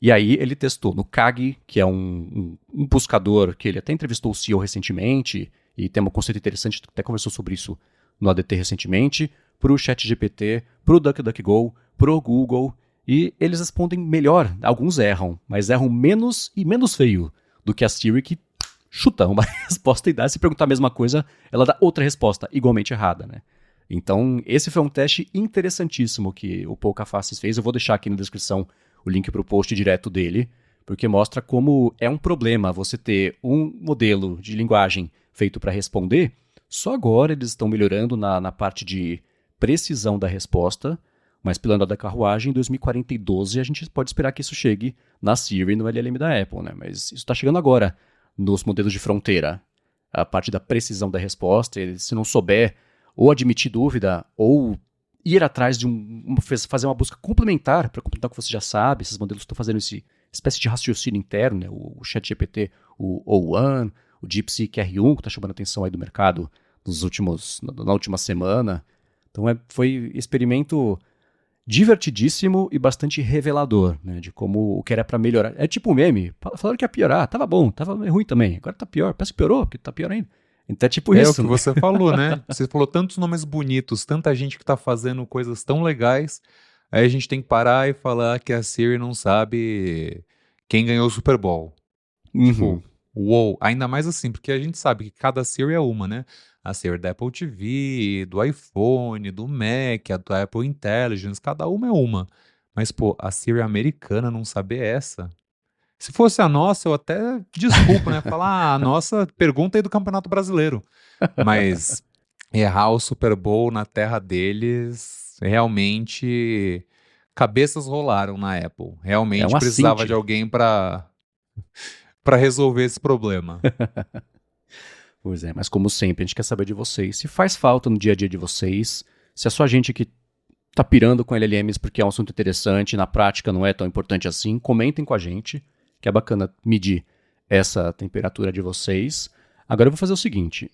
E aí ele testou no Kaggle, que é um buscador que ele até entrevistou o CEO recentemente, e tem um conceito interessante, até conversou sobre isso no ADT recentemente, pro ChatGPT, pro DuckDuckGo, pro Google, e eles respondem melhor. Alguns erram, mas erram menos e menos feio do que a Siri, que chuta uma resposta e dá. Se perguntar a mesma coisa, ela dá outra resposta, igualmente errada, né? Então, esse foi um teste interessantíssimo que o Pouca Faces fez. Eu vou deixar aqui na descrição o link para o post direto dele, porque mostra como é um problema você ter um modelo de linguagem feito para responder. Só agora eles estão melhorando na parte de precisão da resposta, mas pelo andar da carruagem, em 2042 a gente pode esperar que isso chegue na Siri e no LLM da Apple, né? Mas isso está chegando agora nos modelos de fronteira. A parte da precisão da resposta, se não souber ou admitir dúvida ou ir atrás de fazer uma busca complementar para complementar o que você já sabe. Esses modelos estão fazendo essa espécie de raciocínio interno, né? O ChatGPT, o O1, o DeepSeek R1, que está chamando a atenção aí do mercado na última semana. Então foi experimento divertidíssimo e bastante revelador, né, de como o que era para melhorar. É tipo um meme, falaram que ia piorar, tava bom, tava ruim também, agora tá pior, parece que piorou, porque tá pior ainda. Então é tipo É o isso, que né? você falou, né? Você falou tantos nomes bonitos, tanta gente que tá fazendo coisas tão legais. Aí a gente tem que parar e falar que a Siri não sabe quem ganhou o Super Bowl. Uhum. Tipo, uou, ainda mais assim, porque a gente sabe que cada Siri é uma, né? A Siri da Apple TV, do iPhone, do Mac, a da Apple Intelligence, cada uma é uma. Mas, pô, a Siri americana não saber essa. Se fosse a nossa, eu até desculpo, né? Falar, a nossa pergunta aí do Campeonato Brasileiro. Mas errar o Super Bowl na terra deles, realmente cabeças rolaram na Apple. É Realmente uma precisava de Cinti. alguém para resolver esse problema. Pois é, mas como sempre, a gente quer saber de vocês. Se faz falta no dia a dia de vocês, se é só a gente que tá pirando com LLMs porque é um assunto interessante, na prática não é tão importante assim, comentem com a gente, que é bacana medir essa temperatura de vocês. Agora eu vou fazer o seguinte,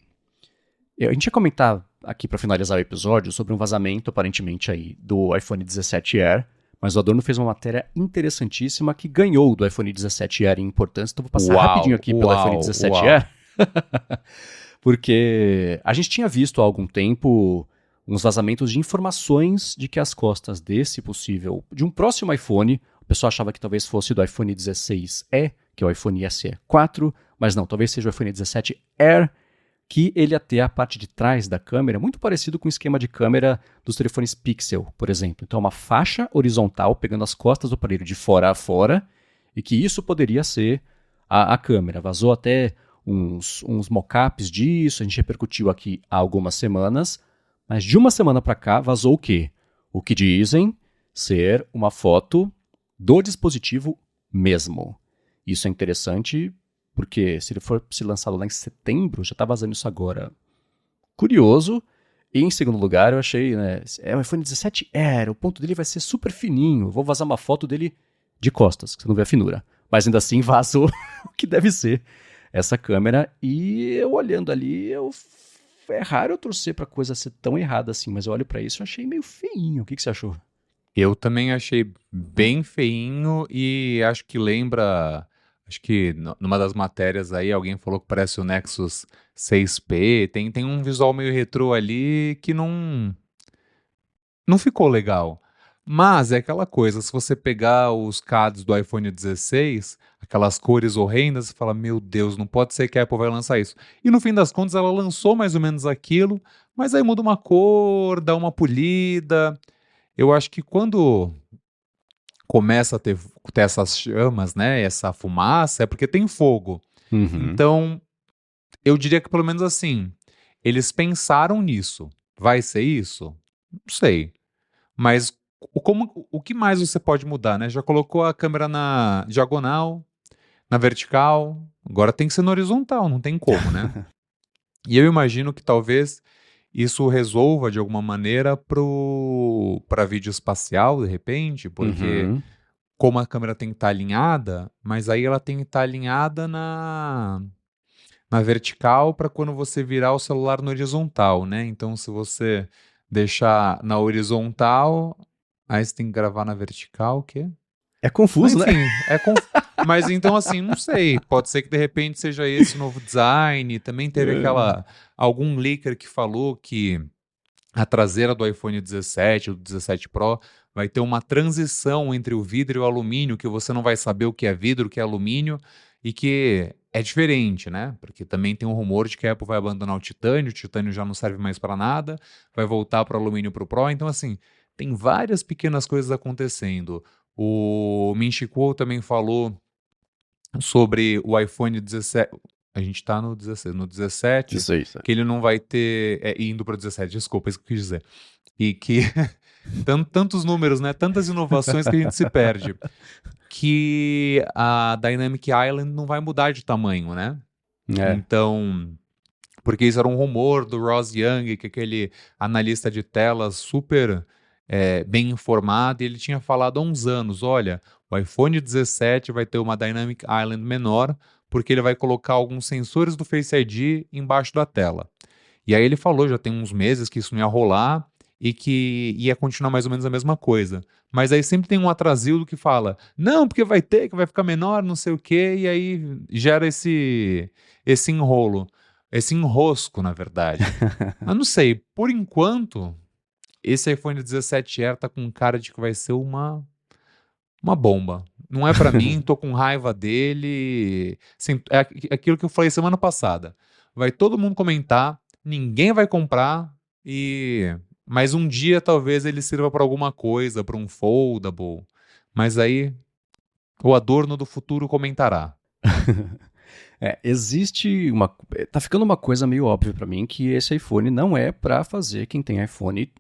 a gente ia comentar aqui para finalizar o episódio sobre um vazamento aparentemente aí do iPhone 17 Air, mas o Adorno fez uma matéria interessantíssima que ganhou do iPhone 17 Air em importância, então vou passar rapidinho aqui pelo iPhone 17 Air, porque a gente tinha visto há algum tempo uns vazamentos de informações de que as costas desse possível, de um próximo iPhone, o pessoal achava que talvez fosse do iPhone 16e, que é o iPhone SE 4, mas não, talvez seja o iPhone 17 Air, que ele ia ter a parte de trás da câmera, muito parecido com o esquema de câmera dos telefones Pixel, por exemplo. Então, uma faixa horizontal pegando as costas do aparelho de fora a fora, e que isso poderia ser a câmera. Vazou até uns mockups disso, a gente repercutiu aqui há algumas semanas, mas de uma semana para cá vazou o quê? O que dizem ser uma foto do dispositivo mesmo. Isso é interessante porque se ele for se lançado lá em setembro, já está vazando isso agora. Curioso. E em segundo lugar, eu achei, né, é o iPhone 17 Air, o ponto dele vai ser super fininho. Vou vazar uma foto dele de costas, que você não vê a finura. Mas ainda assim vazou o que deve ser essa câmera. E eu olhando ali, é raro eu torcer pra coisa ser tão errada assim, mas eu olho pra isso e achei meio feinho. O que você achou? Eu também achei bem feinho e acho que lembra. Acho que numa das matérias aí alguém falou que parece o Nexus 6P. Tem um visual meio retrô ali que não ficou legal. Mas é aquela coisa, se você pegar os CADs do iPhone 16, aquelas cores horrendas, você fala, meu Deus, não pode ser que a Apple vai lançar isso. E no fim das contas ela lançou mais ou menos aquilo, mas aí muda uma cor, dá uma polida. Eu acho que quando começa a ter essas chamas, né, essa fumaça, é porque tem fogo. Uhum. Então, eu diria que pelo menos assim, eles pensaram nisso. Vai ser isso? Não sei. Mas o que mais você pode mudar, né? Já colocou a câmera na diagonal, na vertical, agora tem que ser na horizontal, não tem como, né? E eu imagino que talvez isso resolva de alguma maneira para vídeo espacial, de repente, porque Uhum. como a câmera tem que estar alinhada, mas aí ela tem que estar alinhada na vertical para quando você virar o celular no horizontal, né? Então, se você deixar na horizontal, aí você tem que gravar na vertical, o quê? É Mas, confuso, né? enfim, mas então assim, não sei, pode ser que de repente seja esse o novo design, também teve algum leaker que falou que a traseira do iPhone 17, do 17 Pro, vai ter uma transição entre o vidro e o alumínio, que você não vai saber o que é vidro, o que é alumínio, e que é diferente, né? Porque também tem um rumor de que a Apple vai abandonar o titânio já não serve mais para nada, vai voltar para o alumínio para o Pro, então assim, tem várias pequenas coisas acontecendo. O Min-Chi Kuo também falou sobre o iPhone 17. A gente está no 16, no 17, 16. que ele não vai ter. Indo para o 17, desculpa, é isso que eu quis dizer. E que. Tantos números, né? Tantas inovações que a gente se perde. Que a Dynamic Island não vai mudar de tamanho, né? É. Então. Porque isso era um rumor do Ross Young, que é aquele analista de telas super bem informado, e ele tinha falado há uns anos, olha, o iPhone 17 vai ter uma Dynamic Island menor, porque ele vai colocar alguns sensores do Face ID embaixo da tela. E aí ele falou, já tem uns meses, que isso não ia rolar e que ia continuar mais ou menos a mesma coisa. Mas aí sempre tem um atrasildo que fala, não, porque vai ter, que vai ficar menor, não sei o quê, e aí gera esse enrolo. Esse enrosco, na verdade. Mas não sei, por enquanto, esse iPhone 17 Air tá com cara de que vai ser uma bomba. Não é pra mim, tô com raiva dele. Assim, é aquilo que eu falei semana passada. Vai todo mundo comentar, ninguém vai comprar, mas um dia talvez ele sirva pra alguma coisa, pra um foldable. Mas aí o Adorno do futuro comentará. Existe uma. Tá ficando uma coisa meio óbvia pra mim que esse iPhone não é pra fazer quem tem iPhone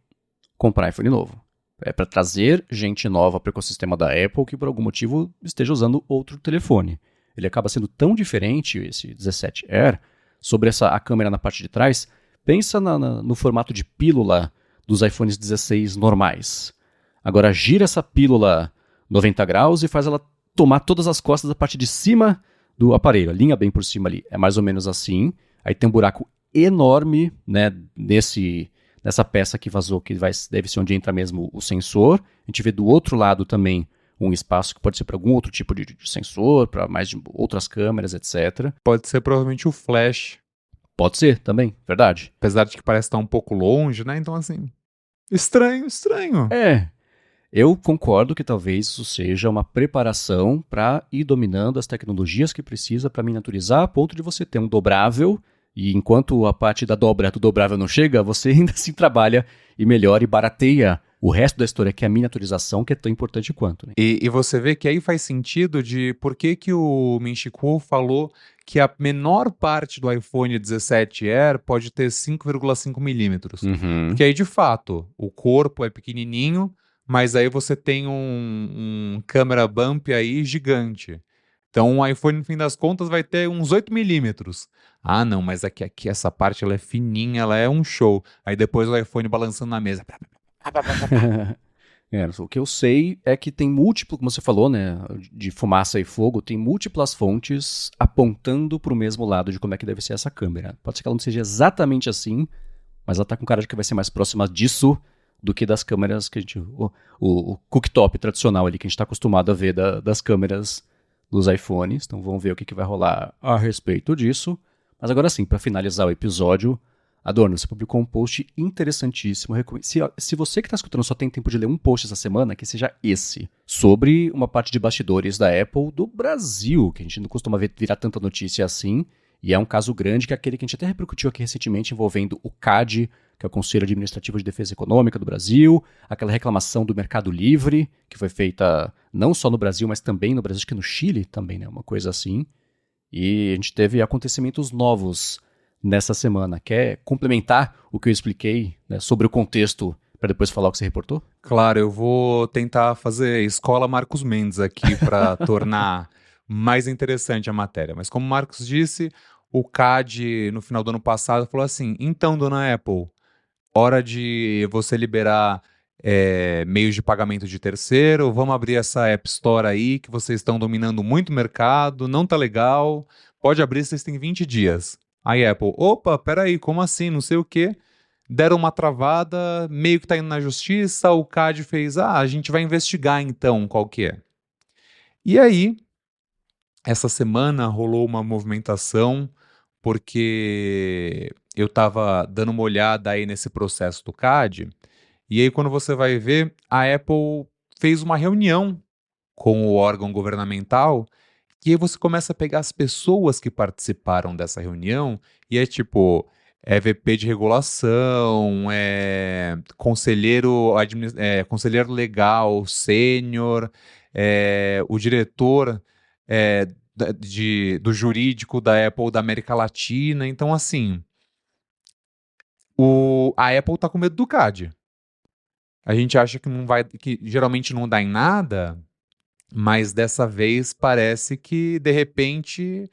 comprar iPhone novo. É pra trazer gente nova pro ecossistema da Apple que por algum motivo esteja usando outro telefone. Ele acaba sendo tão diferente, esse 17 Air, sobre a câmera na parte de trás, pensa no formato de pílula dos iPhones 16 normais. Agora gira essa pílula 90 graus e faz ela tomar todas as costas da parte de cima do aparelho, alinha bem por cima ali. É mais ou menos assim. Aí tem um buraco enorme, né, nessa peça que vazou, que deve ser onde entra mesmo o sensor. A gente vê do outro lado também um espaço que pode ser para algum outro tipo de sensor, para mais de outras câmeras, etc. Pode ser provavelmente o flash. Pode ser também, verdade. Apesar de que parece estar um pouco longe, né? Então, assim, estranho. Eu concordo que talvez isso seja uma preparação para ir dominando as tecnologias que precisa para miniaturizar, a ponto de você ter um dobrável, e enquanto a parte do dobrável não chega, você ainda assim trabalha e melhora e barateia o resto da história, que é a miniaturização, que é tão importante quanto. Né? E você vê que aí faz sentido de por que o Min-Chi falou que a menor parte do iPhone 17 Air pode ter 5,5 milímetros. Porque aí, de fato, o corpo é pequenininho, mas aí você tem um câmera bump aí gigante. Então, o iPhone, no fim das contas, vai ter uns 8 milímetros. Ah, não, mas aqui essa parte ela é fininha, ela é um show. Aí depois o iPhone balançando na mesa. O que eu sei é que tem múltiplo, como você falou, né, de fumaça e fogo, tem múltiplas fontes apontando para o mesmo lado de como é que deve ser essa câmera. Pode ser que ela não seja exatamente assim, mas ela tá com cara de que vai ser mais próxima disso do que das câmeras que a gente... O cooktop tradicional ali que a gente está acostumado a ver das câmeras dos iPhones. Então vamos ver o que vai rolar a respeito disso. Mas agora sim, para finalizar o episódio, Adorno, você publicou um post interessantíssimo. Se você que está escutando só tem tempo de ler um post essa semana, que seja esse, sobre uma parte de bastidores da Apple do Brasil, que a gente não costuma virar tanta notícia assim, e é um caso grande, que é aquele que a gente até repercutiu aqui recentemente, envolvendo o CAD, que é o Conselho Administrativo de Defesa Econômica do Brasil, aquela reclamação do Mercado Livre, que foi feita não só no Brasil, mas também no Brasil, acho que no Chile também, né, uma coisa assim. E a gente teve acontecimentos novos nessa semana. Quer complementar o que eu expliquei, né, sobre o contexto, para depois falar o que você reportou? Claro, eu vou tentar fazer escola Marcos Mendes aqui para tornar mais interessante a matéria. Mas como o Marcos disse, o CAD no final do ano passado falou assim: então, dona Apple, hora de você liberar meios de pagamento de terceiro, vamos abrir essa App Store aí, que vocês estão dominando muito o mercado, não tá legal, pode abrir, vocês têm 20 dias. Aí Apple, opa, peraí, como assim, não sei o quê. Deram uma travada, meio que tá indo na justiça, o CAD fez, a gente vai investigar então qual que é. E aí, essa semana rolou uma movimentação, porque eu estava dando uma olhada aí nesse processo do CAD, e aí quando você vai ver, a Apple fez uma reunião com o órgão governamental, e aí você começa a pegar as pessoas que participaram dessa reunião, e é tipo, VP de regulação, conselheiro legal, sênior, o diretor do jurídico da Apple da América Latina. Então, assim, a Apple tá com medo do CAD. A gente acha que não vai, que geralmente não dá em nada, mas dessa vez parece que, de repente,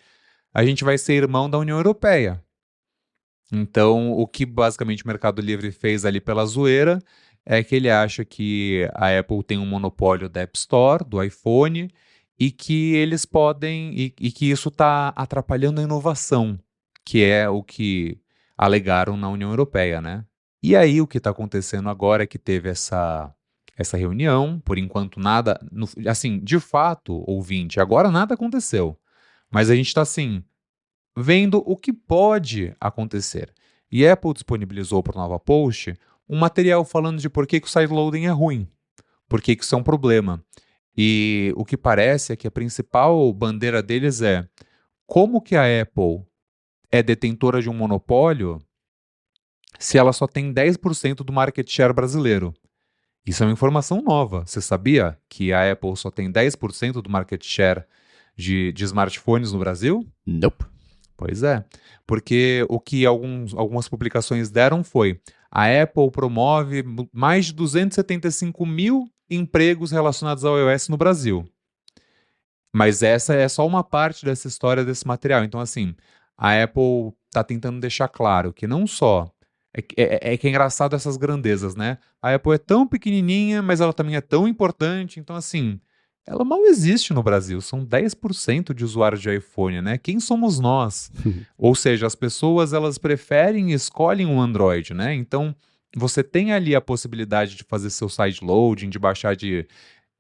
a gente vai ser irmão da União Europeia. Então, o que basicamente o Mercado Livre fez ali pela zoeira é que ele acha que a Apple tem um monopólio da App Store, do iPhone, e que eles podem, e que isso está atrapalhando a inovação, que é o que alegaram na União Europeia, né? E aí o que está acontecendo agora é que teve essa reunião, por enquanto nada, assim, de fato, ouvinte, agora nada aconteceu, mas a gente está assim, vendo o que pode acontecer. E a Apple disponibilizou para o Nova Post um material falando de por que o sideloading é ruim, por que isso é um problema. E o que parece é que a principal bandeira deles é como que a Apple é detentora de um monopólio se ela só tem 10% do market share brasileiro. Isso é uma informação nova. Você sabia que a Apple só tem 10% do market share de smartphones no Brasil? Nope. Pois é, porque o que algumas publicações deram foi: a Apple promove mais de 275 mil empregos relacionados ao iOS no Brasil. Mas essa é só uma parte dessa história, desse material. Então, assim, a Apple tá tentando deixar claro que não só... É que é engraçado essas grandezas, né? A Apple é tão pequenininha, mas ela também é tão importante. Então, assim, ela mal existe no Brasil. São 10% de usuários de iPhone, né? Quem somos nós? Ou seja, as pessoas, elas preferem e escolhem um Android, né? Então, você tem ali a possibilidade de fazer seu sideloading, de baixar de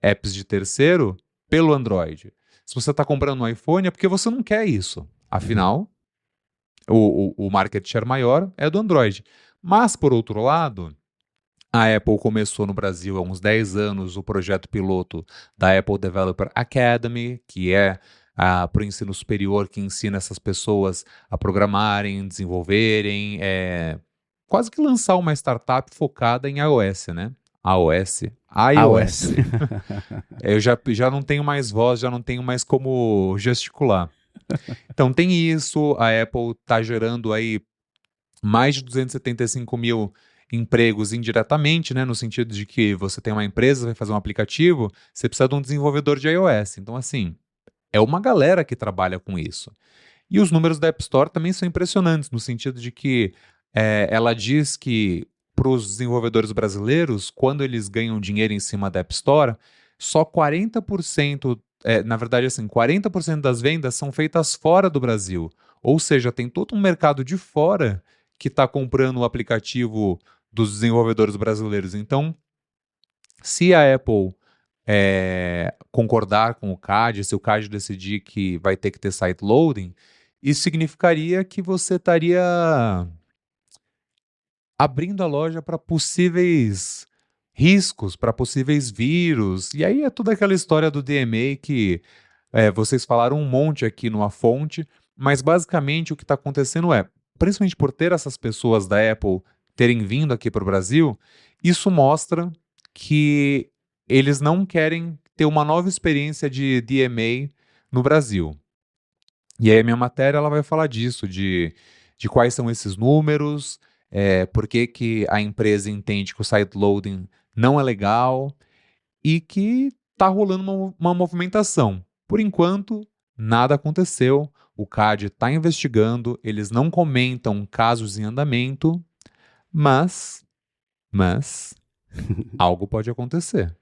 apps de terceiro pelo Android. Se você está comprando um iPhone, é porque você não quer isso. Afinal, o market share maior é do Android. Mas, por outro lado, a Apple começou no Brasil há uns 10 anos o projeto piloto da Apple Developer Academy, que é para o ensino superior, que ensina essas pessoas a programarem, desenvolverem, quase que lançar uma startup focada em iOS, né? iOS. Eu já não tenho mais voz, já não tenho mais como gesticular. Então tem isso, a Apple está gerando aí mais de 275 mil empregos indiretamente, né, no sentido de que você tem uma empresa, vai fazer um aplicativo, você precisa de um desenvolvedor de iOS. Então, assim, é uma galera que trabalha com isso. E os números da App Store também são impressionantes, no sentido de que ela diz que para os desenvolvedores brasileiros, quando eles ganham dinheiro em cima da App Store, só 40%, na verdade, assim, 40% das vendas são feitas fora do Brasil. Ou seja, tem todo um mercado de fora que está comprando o aplicativo dos desenvolvedores brasileiros. Então, se a Apple concordar com o CAD, se o CAD decidir que vai ter que ter site loading, isso significaria que você estaria abrindo a loja para possíveis riscos, para possíveis vírus. E aí é toda aquela história do DMA que vocês falaram um monte aqui numa fonte, mas basicamente o que está acontecendo principalmente por ter essas pessoas da Apple terem vindo aqui para o Brasil, isso mostra que eles não querem ter uma nova experiência de DMA no Brasil. E aí a minha matéria ela vai falar disso, de quais são esses números, por que a empresa entende que o sideloading não é legal e que está rolando uma movimentação. Por enquanto, nada aconteceu, o CAD está investigando, eles não comentam casos em andamento, mas algo pode acontecer.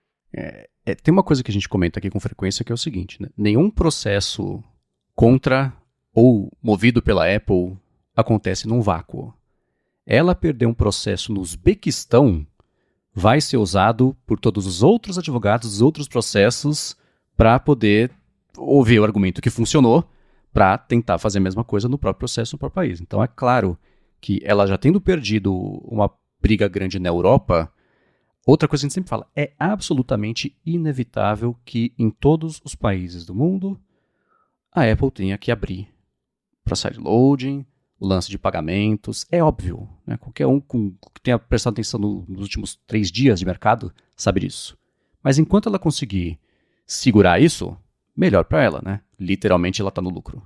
Tem uma coisa que a gente comenta aqui com frequência que é o seguinte, né? Nenhum processo contra ou movido pela Apple acontece num vácuo. Ela perder um processo no Uzbequistão vai ser usado por todos os outros advogados dos outros processos para poder ouvir o argumento que funcionou para tentar fazer a mesma coisa no próprio processo no próprio país. Então é claro que ela já tendo perdido uma briga grande na Europa, outra coisa que a gente sempre fala, é absolutamente inevitável que em todos os países do mundo a Apple tenha que abrir para sideloading, o lance de pagamentos, é óbvio, né? Qualquer um que tenha prestado atenção nos últimos 3 dias de mercado sabe disso. Mas enquanto ela conseguir segurar isso, melhor para ela, né? Literalmente ela está no lucro.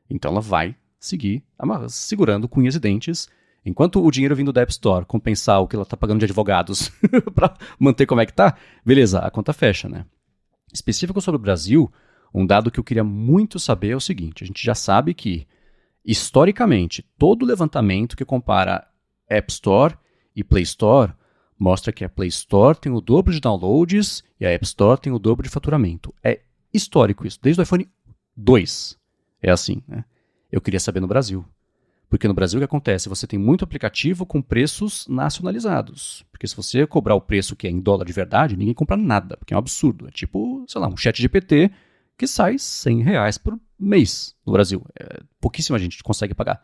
Então ela vai seguir segurando com unhas e dentes, enquanto o dinheiro vindo da App Store compensar o que ela está pagando de advogados para manter como é que tá, beleza, a conta fecha, né? Específico sobre o Brasil, um dado que eu queria muito saber é o seguinte, a gente já sabe que historicamente, todo levantamento que compara App Store e Play Store mostra que a Play Store tem o dobro de downloads e a App Store tem o dobro de faturamento. É histórico isso, desde o iPhone 2 é assim, né? Eu queria saber no Brasil. Porque no Brasil o que acontece? Você tem muito aplicativo com preços nacionalizados. Porque se você cobrar o preço que é em dólar de verdade, ninguém compra nada, porque é um absurdo. É tipo, sei lá, um ChatGPT que sai R$100 por mês no Brasil. Pouquíssima gente consegue pagar.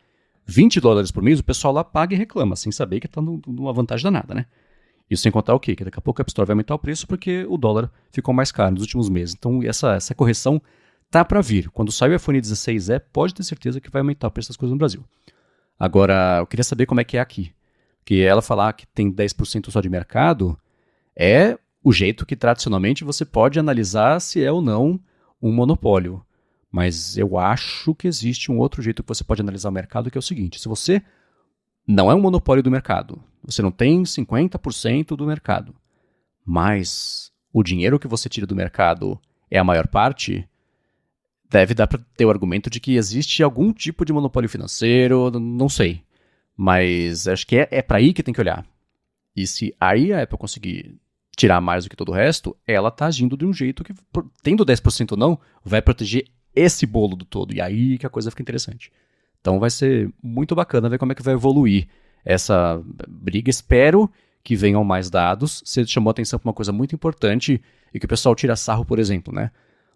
$20 por mês, o pessoal lá paga e reclama, sem saber que está numa vantagem danada, né? Isso sem contar o quê? Que daqui a pouco a App Store vai aumentar o preço porque o dólar ficou mais caro nos últimos meses. Então essa correção tá para vir. Quando sair o iPhone 16 pode ter certeza que vai aumentar o preço das coisas no Brasil. Agora, eu queria saber como é que é aqui. Porque ela falar que tem 10% só de mercado é o jeito que tradicionalmente você pode analisar se é ou não um monopólio. Mas eu acho que existe um outro jeito que você pode analisar o mercado, que é o seguinte: se você não é um monopólio do mercado, você não tem 50% do mercado, mas o dinheiro que você tira do mercado é a maior parte, deve dar para ter o argumento de que existe algum tipo de monopólio financeiro, não sei. Mas acho que é para aí que tem que olhar. E se aí a Apple conseguir tirar mais do que todo o resto, ela tá agindo de um jeito que, tendo 10% ou não, vai proteger esse bolo do todo. E aí que a coisa fica interessante. Então vai ser muito bacana ver como é que vai evoluir essa briga. Espero que venham mais dados. Você chamou atenção para uma coisa muito importante e que o pessoal tira sarro, por exemplo, né?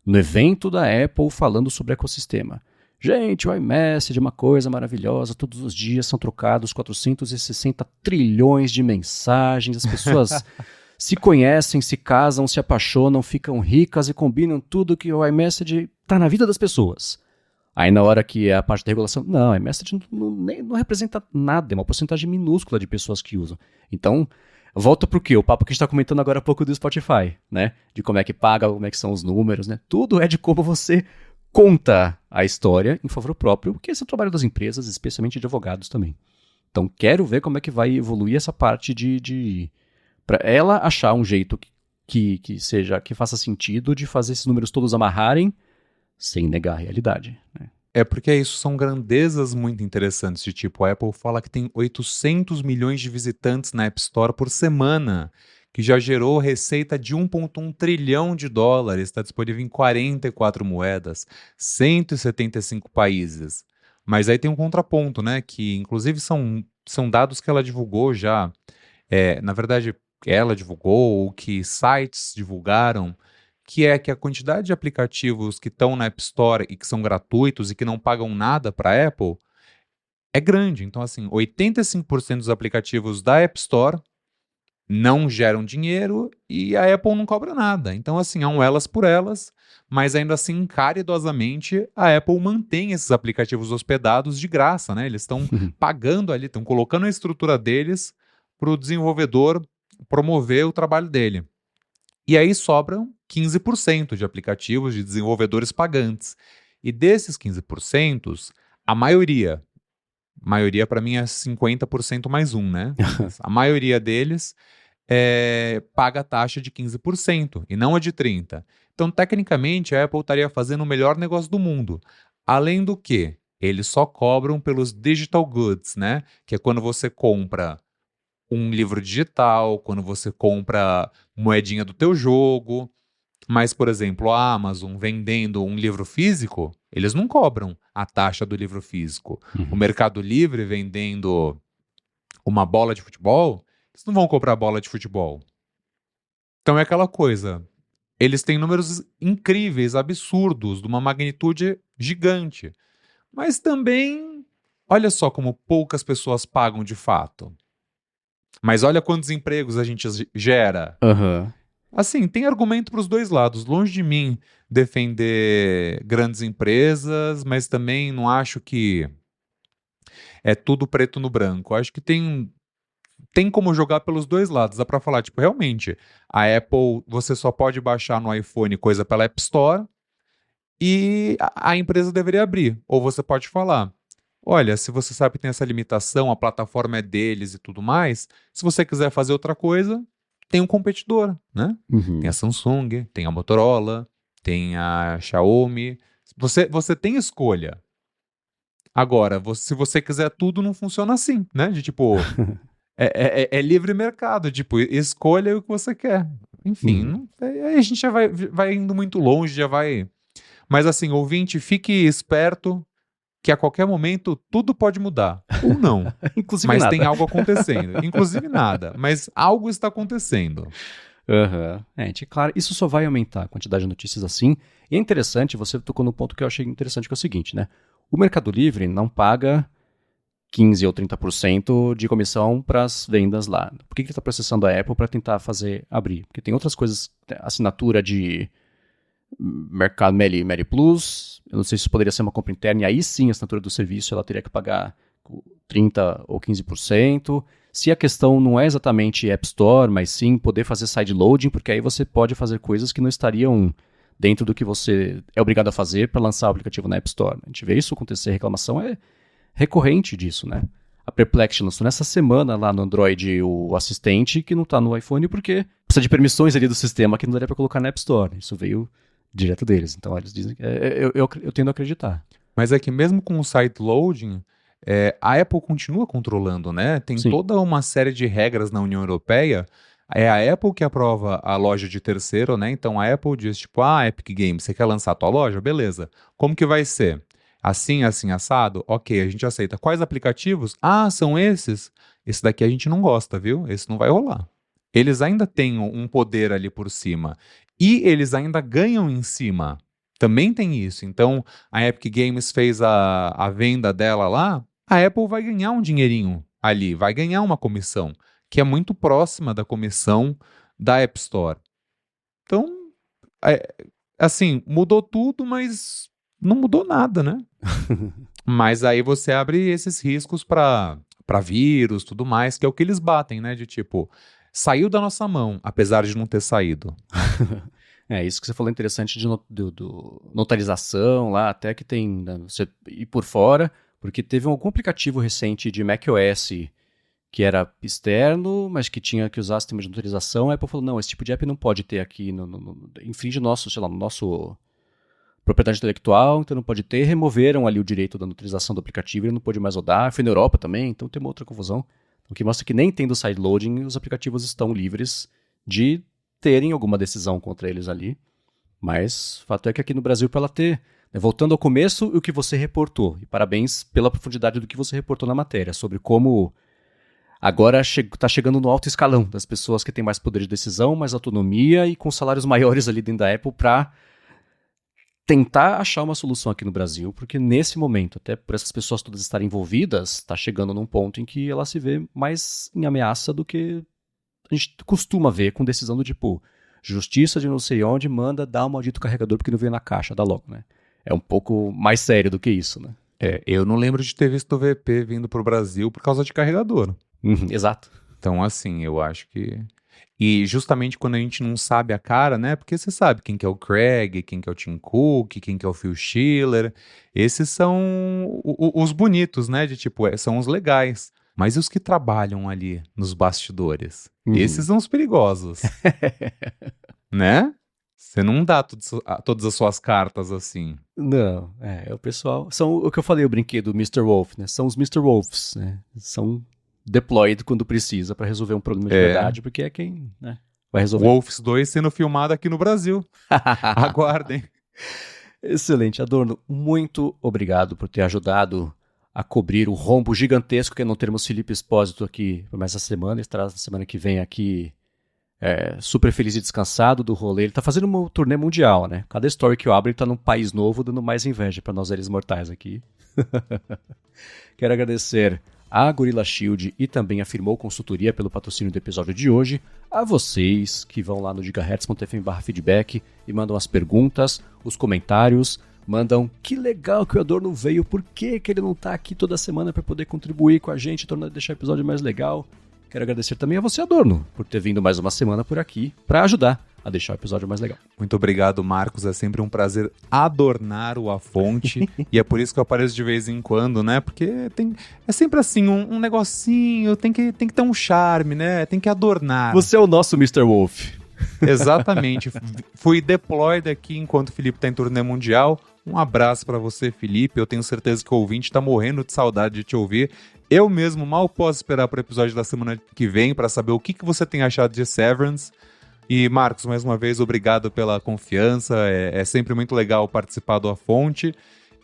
No evento da Apple falando sobre ecossistema. Gente, o iMessage é uma coisa maravilhosa, todos os dias são trocados 460 trilhões de mensagens, as pessoas se conhecem, se casam, se apaixonam, ficam ricas e combinam tudo que o iMessage está na vida das pessoas. Aí na hora que é a parte da regulação, não, o iMessage não representa nada, é uma porcentagem minúscula de pessoas que usam. Então, volta pro quê? O papo que a gente está comentando agora há pouco do Spotify, né? De como é que paga, como é que são os números, né? Tudo é de como você conta a história em favor próprio, que esse é o trabalho das empresas, especialmente de advogados também. Então, quero ver como é que vai evoluir essa parte para ela achar um jeito que faça sentido de fazer esses números todos amarrarem sem negar a realidade, né? É porque isso são grandezas muito interessantes, de tipo, a Apple fala que tem 800 milhões de visitantes na App Store por semana, que já gerou receita de 1,1 trilhão de dólares, está disponível em 44 moedas, 175 países. Mas aí tem um contraponto, né, que inclusive são dados que ela divulgou já, na verdade, ela divulgou, ou que sites divulgaram, que é que a quantidade de aplicativos que estão na App Store e que são gratuitos e que não pagam nada para a Apple é grande. Então, assim, 85% dos aplicativos da App Store não geram dinheiro e a Apple não cobra nada. Então, assim, é um elas por elas, mas ainda assim, caridosamente, a Apple mantém esses aplicativos hospedados de graça, né? Eles estão pagando ali, estão colocando a estrutura deles para o desenvolvedor promover o trabalho dele. E aí sobram 15% de aplicativos de desenvolvedores pagantes. E desses 15%, a maioria para mim é 50% mais um, né? A maioria deles paga a taxa de 15% e não a de 30%. Então, tecnicamente, a Apple estaria fazendo o melhor negócio do mundo. Além do que, eles só cobram pelos digital goods, né? Que é quando você compra um livro digital, quando você compra moedinha do teu jogo. Mas, por exemplo, a Amazon vendendo um livro físico, eles não cobram a taxa do livro físico. O Mercado Livre vendendo uma bola de futebol, eles não vão cobrar a bola de futebol. Então é aquela coisa, eles têm números incríveis, absurdos, de uma magnitude gigante. Mas também, olha só como poucas pessoas pagam de fato. Mas olha quantos empregos a gente gera. Assim, tem argumento para os dois lados. Longe de mim defender grandes empresas, mas também não acho que é tudo preto no branco. Acho que tem como jogar pelos dois lados. Dá para falar, tipo, realmente, a Apple, você só pode baixar no iPhone coisa pela App Store e a empresa deveria abrir. Ou você pode falar, olha, se você sabe que tem essa limitação, a plataforma é deles e tudo mais, se você quiser fazer outra coisa, tem um competidor, né? Tem a Samsung, tem a Motorola, tem a Xiaomi. Você tem escolha. Agora, se você quiser tudo, não funciona assim, né? De tipo, é livre mercado, tipo, escolha o que você quer. Enfim, a gente já vai indo muito longe, já vai... Mas assim, ouvinte, fique esperto, que a qualquer momento tudo pode mudar, ou não. Inclusive mas nada. Tem algo acontecendo. Inclusive nada, mas algo está acontecendo. Claro, isso só vai aumentar a quantidade de notícias assim. E é interessante, você tocou no ponto que eu achei interessante, que é o seguinte, né? O Mercado Livre não paga 15% ou 30% de comissão para as vendas lá. Por que ele está processando a Apple para tentar fazer abrir? Porque tem outras coisas, assinatura de Mercado Meli Plus, eu não sei se isso poderia ser uma compra interna, e aí sim a assinatura do serviço ela teria que pagar 30% ou 15%. Se a questão não é exatamente App Store, mas sim poder fazer sideloading, porque aí você pode fazer coisas que não estariam dentro do que você é obrigado a fazer para lançar o aplicativo na App Store. A gente vê isso acontecer, reclamação é recorrente disso, né? A Perplexity lançou nessa semana lá no Android o assistente que não está no iPhone porque precisa de permissões ali do sistema que não daria para colocar na App Store. Isso veio Direto deles. Então eles dizem que eu tendo a acreditar. Mas é que mesmo com o site loading, a Apple continua controlando, né? Tem Sim. toda uma série de regras na União Europeia. É a Apple que aprova a loja de terceiro, né? Então a Apple diz, tipo, Epic Games, você quer lançar a tua loja? Beleza. Como que vai ser? Assim, assim, assado? Ok, a gente aceita. Quais aplicativos? São esses? Esse daqui a gente não gosta, viu? Esse não vai rolar. Eles ainda têm um poder ali por cima. E eles ainda ganham em cima. Também tem isso. Então, a Epic Games fez a venda dela lá, a Apple vai ganhar um dinheirinho ali, vai ganhar uma comissão, que é muito próxima da comissão da App Store. Então, assim, mudou tudo, mas não mudou nada, né? Mas aí você abre esses riscos para vírus, tudo mais, que é o que eles batem, né? De tipo, saiu da nossa mão, apesar de não ter saído. Isso que você falou interessante de notarização lá, até que tem, né, você ir por fora, porque teve algum aplicativo recente de macOS que era externo, mas que tinha que usar sistema de notarização. A Apple falou, não, esse tipo de app não pode ter aqui, infringe nosso propriedade intelectual, então não pode ter. Removeram ali o direito da notarização do aplicativo, ele não pode mais rodar. Foi na Europa também, então tem uma outra confusão. O que mostra que nem tendo sideloading, os aplicativos estão livres de terem alguma decisão contra eles ali. Mas o fato é que aqui no Brasil, para ela ter, né, voltando ao começo, o que você reportou, e parabéns pela profundidade do que você reportou na matéria, sobre como agora está chegando no alto escalão das pessoas que têm mais poder de decisão, mais autonomia e com salários maiores ali dentro da Apple para tentar achar uma solução aqui no Brasil, porque nesse momento, até por essas pessoas todas estarem envolvidas, está chegando num ponto em que ela se vê mais em ameaça do que a gente costuma ver com decisão do tipo, justiça de não sei onde manda dar o maldito carregador porque não veio na caixa, dá logo, né? É um pouco mais sério do que isso, né? Eu não lembro de ter visto o VP vindo pro Brasil por causa de carregador. Exato. Então, assim, eu acho que... E justamente quando a gente não sabe a cara, né? Porque você sabe quem que é o Craig, quem que é o Tim Cook, quem que é o Phil Schiller. Esses são os bonitos, né? De tipo, são os legais. Mas e os que trabalham ali nos bastidores? Esses são os perigosos. Né? Você não dá todas as suas cartas assim. Não, o pessoal... São o que eu falei, o brinquedo Mr. Wolf, né? São os Mr. Wolves, né? São deployed quando precisa para resolver um problema de verdade, porque é quem, né, vai resolver. Wolves 2 sendo filmado aqui no Brasil. Aguardem. Excelente, Adorno. Muito obrigado por ter ajudado a cobrir o rombo gigantesco que é não termos Felipe Espósito aqui por mais essa semana. Ele estará na semana que vem aqui super feliz e descansado do rolê. Ele tá fazendo uma turnê mundial, né? Cada story que eu abro ele tá num país novo, dando mais inveja para nós seres mortais aqui. Quero agradecer a Gorilla Shield e também a Firmou Consultoria pelo patrocínio do episódio de hoje, a vocês que vão lá no gigahertz.fm/feedback e mandam as perguntas, os comentários, mandam que legal que o Adorno veio, por que ele não tá aqui toda semana para poder contribuir com a gente, deixar o episódio mais legal. Quero agradecer também a você, Adorno, por ter vindo mais uma semana por aqui para ajudar a deixar o episódio mais legal. Muito obrigado, Marcos. É sempre um prazer adornar o A Fonte. E é por isso que eu apareço de vez em quando, né? Porque é sempre assim, um negocinho, tem que ter um charme, né? Tem que adornar. Você é o nosso Mr. Wolf. Exatamente. Fui deployed aqui enquanto o Felipe tá em turnê mundial. Um abraço pra você, Felipe. Eu tenho certeza que o ouvinte tá morrendo de saudade de te ouvir. Eu mesmo mal posso esperar pro episódio da semana que vem pra saber o que você tem achado de Severance. E, Marcos, mais uma vez, obrigado pela confiança. É sempre muito legal participar do A Fonte.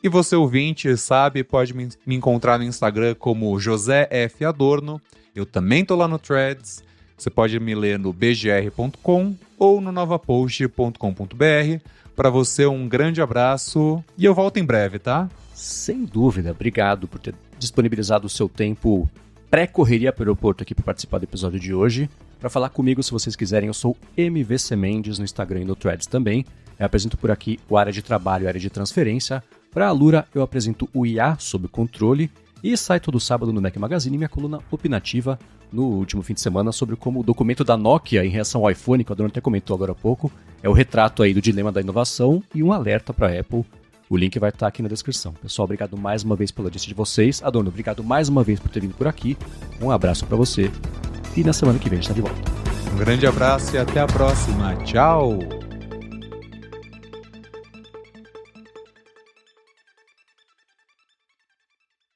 E você, ouvinte, sabe, pode me encontrar no Instagram como José F. Adorno. Eu também tô lá no Threads. Você pode me ler no bgr.com ou no novapost.com.br. Para você, um grande abraço e eu volto em breve, tá? Sem dúvida. Obrigado por ter disponibilizado o seu tempo pré-correria para o aeroporto aqui para participar do episódio de hoje. Para falar comigo, se vocês quiserem, eu sou MVC Mendes no Instagram e no Threads também. Eu apresento por aqui o Área de Trabalho e Área de Transferência. Para a Alura, eu apresento o IA sob controle. E sai todo sábado no Mac Magazine minha coluna opinativa no último fim de semana sobre como o documento da Nokia em reação ao iPhone, que o Adorno até comentou agora há pouco, é o retrato aí do dilema da inovação e um alerta para a Apple. O link vai estar aqui na descrição. Pessoal, obrigado mais uma vez pela audiência de vocês. Adorno, obrigado mais uma vez por ter vindo por aqui. Um abraço para você. E na semana que vem a gente está de volta. Um grande abraço e até a próxima. Tchau!